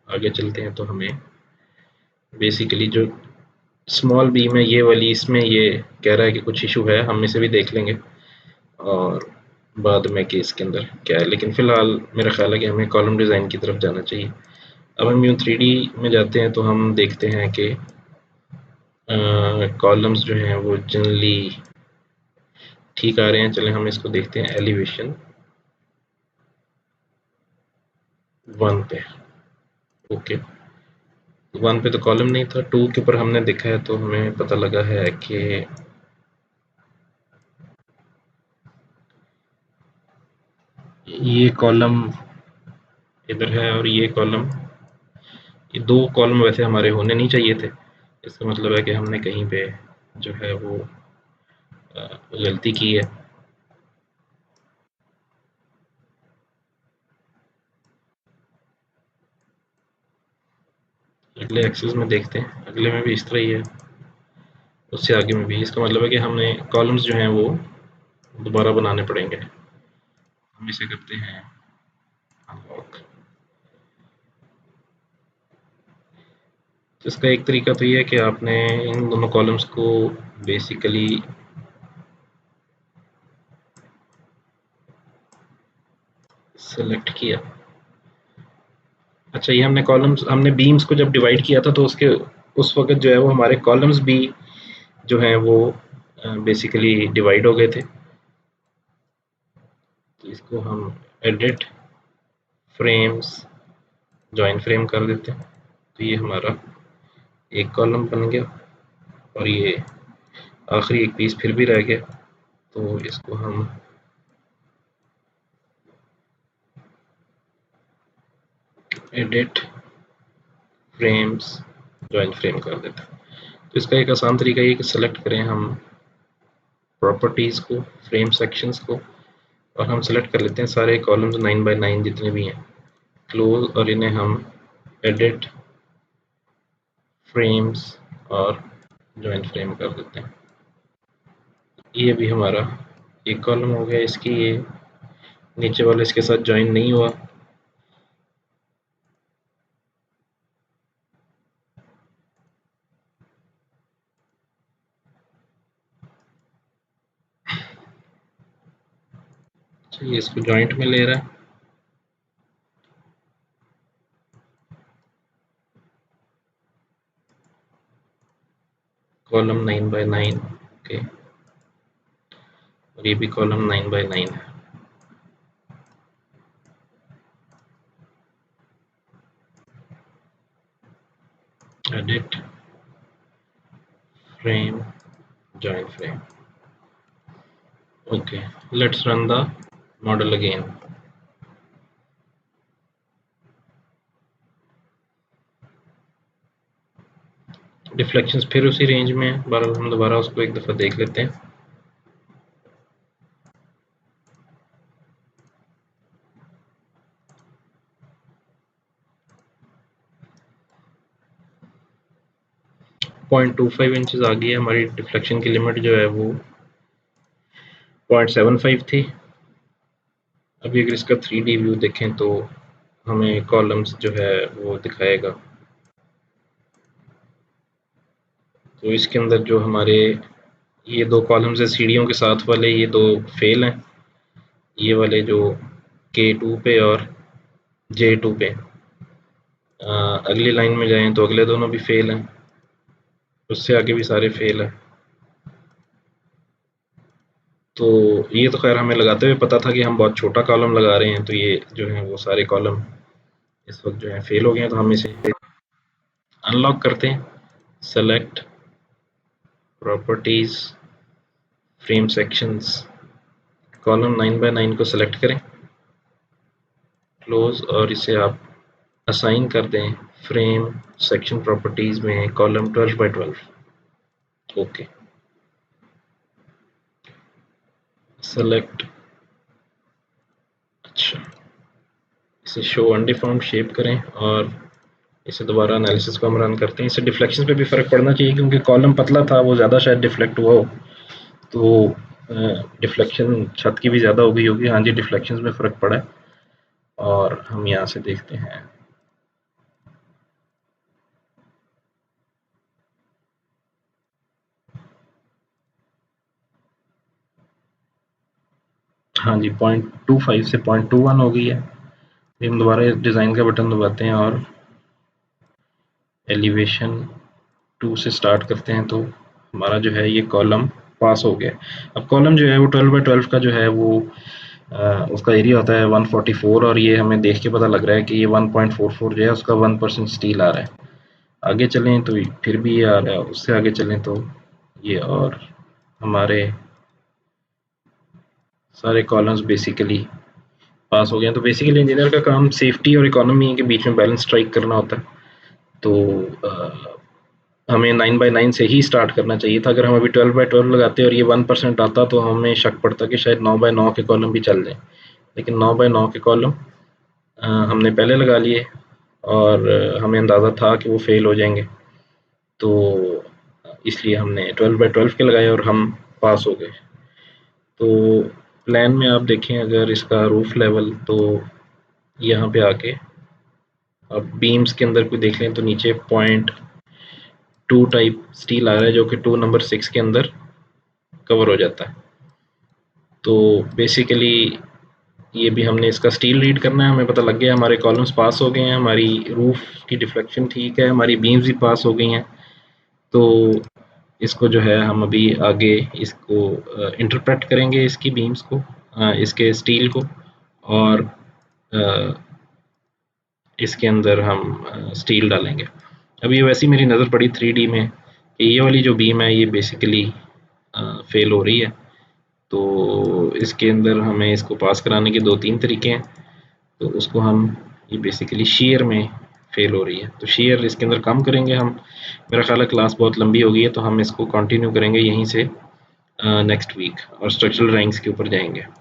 आगे चलते हैं। तो हमें बेसिकली जो स्मॉल बीम है ये वाली, इसमें ये कह रहा है कि कुछ इशू है, हम इसे भी देख लेंगे और बाद में कि इसके अंदर क्या है। लेकिन फ़िलहाल मेरा ख्याल है कि हमें कॉलम डिज़ाइन की तरफ जाना चाहिए। अब हम यूँ 3D में जाते हैं तो हम देखते हैं कि कॉलम्स जो हैं वो जनरली ठीक आ रहे हैं। चलें हम इसको देखते हैं एलिवेशन 1 पे। ओके, 1 पे तो कॉलम नहीं था, 2 के ऊपर हमने देखा है तो हमें पता लगा है कि ये कॉलम इधर है और ये कॉलम, ये 2 कॉलम वैसे हमारे होने नहीं चाहिए थे। इसका मतलब है कि हमने कहीं पे जो है वो गलती की है। अगले एक्सेस में देखते हैं, अगले में भी इस तरह ही है, उससे आगे में भी। इसका मतलब है कि हमें कॉलम्स जो हैं वो दोबारा बनाने पड़ेंगे। हम इसे करते हैं अनलॉक। तो इसका एक तरीका तो ये है कि आपने इन दोनों कॉलम्स को बेसिकली सेलेक्ट किया। अच्छा, ये हमने कॉलम्स, हमने बीम्स को जब डिवाइड किया था तो उसके उस वक्त जो है वो हमारे कॉलम्स भी जो हैं वो बेसिकली डिवाइड हो गए थे। तो इसको हम एडिट फ्रेम्स जॉइन फ्रेम कर देते हैं। तो ये हमारा एक कॉलम बन गया और ये आखिरी एक पीस फिर भी रह गया। तो इसको हम एडिट फ्रेम्स जॉइन फ्रेम कर देते हैं। तो इसका एक आसान तरीका ये कि सेलेक्ट करें हम प्रॉपर्टीज़ को, फ्रेम सेक्शंस को, और हम सेलेक्ट कर लेते हैं सारे कॉलम्स 9 बाय 9 जितने भी हैं, क्लोज, और इन्हें हम एडिट फ्रेम्स और जॉइन फ्रेम कर देते हैं। ये भी हमारा एक कॉलम हो गया। इसकी ये नीचे वाला इसके साथ ज्वाइन नहीं हुआ। ये इसको जॉइंट में ले रहा है। कॉलम 9 बाय 9, ओके, और ये भी कॉलम 9 बाय 9 है। Edit frame join frame. Okay, let's run the model again. Deflections फिर उसी रेंज में है। बहरहाल हम दोबारा उसको एक दफ़ा देख लेते हैं। पॉइंट 25 इंचेस आ गई है हमारी डिफ्लेक्शन की लिमिट जो है वो 0.75 थी। अभी अगर इसका 3D व्यू देखें तो हमें कॉलम्स जो है वो दिखाएगा। तो इसके अंदर जो हमारे ये 2 कॉलम्स है सीढ़ियों के साथ वाले, ये 2 फेल हैं। ये वाले जो K2 पे और J2 पे, अगली लाइन में जाएं तो अगले दोनों भी फेल हैं, उससे आगे भी सारे फेल हैं। तो ये तो खैर हमें लगाते हुए पता था कि हम बहुत छोटा कॉलम लगा रहे हैं, तो ये जो है वो सारे कॉलम इस वक्त जो है फेल हो गए हैं। तो हम इसे अनलॉक करते हैं। Select properties frame sections, column 9 by 9 को सेलेक्ट करें, क्लोज, और इसे आप असाइन कर दें फ्रेम सेक्शन प्रॉपर्टीज में कॉलम 12 बाय 12। ओके, सेलेक्ट, अच्छा, इसे शो अनडिफाइंड शेप करें और इसे दोबारा एनालिसिस को हम रन करते हैं। इससे डिफ्लेक्शन पे भी फ़र्क पड़ना चाहिए क्योंकि कॉलम पतला था, वो ज़्यादा शायद डिफ्लेक्ट हुआ हो, तो डिफ्लेक्शन छत की भी ज़्यादा हो गई होगी। हाँ जी, डिफ्लेक्शन में फ़र्क पड़ा है और हम यहाँ से देखते हैं। हाँ जी, 0.25 से 0.21 हो गई है। हम दोबारा इस डिज़ाइन का बटन दबाते हैं और एलिवेशन 2 से स्टार्ट करते हैं तो हमारा जो है ये कॉलम पास हो गया। अब कॉलम जो है वो 12 बाई 12 का जो है वो उसका एरिया होता है 144 और ये हमें देख के पता लग रहा है कि ये 1.44 जो है उसका 1% स्टील आ रहा है। आगे चलें तो फिर भी ये आ रहा है, उससे आगे चलें तो ये, और हमारे सारे कॉलम्स बेसिकली पास हो गए हैं। तो बेसिकली इंजीनियर का काम सेफ्टी और इकोनॉमी के बीच में बैलेंस स्ट्राइक करना होता है। तो हमें 9 बाई 9 से ही स्टार्ट करना चाहिए था। अगर हम अभी 12 बाई 12 लगाते और ये 1% आता तो हमें शक पड़ता कि शायद 9 बाई 9 के कॉलम भी चल जाएं, लेकिन 9 बाई 9 के कॉलम हमने पहले लगा लिए और हमें अंदाज़ा था कि वो फेल हो जाएंगे, तो इसलिए हमने 12 बाई 12 के लगाए और हम पास हो गए। तो प्लान में आप देखें अगर इसका रूफ लेवल, तो यहाँ पे आके अब बीम्स के अंदर कोई देख लें तो नीचे 0.2 टाइप स्टील आ रहा है जो कि 2 नंबर 6 के अंदर कवर हो जाता है। तो बेसिकली ये भी हमने इसका स्टील रीड करना है, हमें पता लग गया हमारे कॉलम्स पास हो गए हैं, हमारी रूफ की डिफ्लेक्शन ठीक है, हमारी बीम्स भी पास हो गई हैं। तो इसको जो है हम अभी आगे इसको इंटरप्रेट करेंगे, इसकी बीम्स को, इसके स्टील को, और इसके अंदर हम स्टील डालेंगे। अब ये वैसी मेरी नज़र पड़ी 3D में कि ये वाली जो बीम है ये बेसिकली फेल हो रही है। तो इसके अंदर हमें इसको पास कराने के 2-3 तरीके हैं। तो उसको हम, ये बेसिकली शीयर में फेल हो रही है, तो शीयर इसके अंदर कम करेंगे हम। मेरा ख्याल है क्लास बहुत लंबी हो गई है, तो हम इसको कंटिन्यू करेंगे यहीं से नेक्स्ट वीक और स्ट्रक्चरल ड्राइंग्स के ऊपर जाएंगे।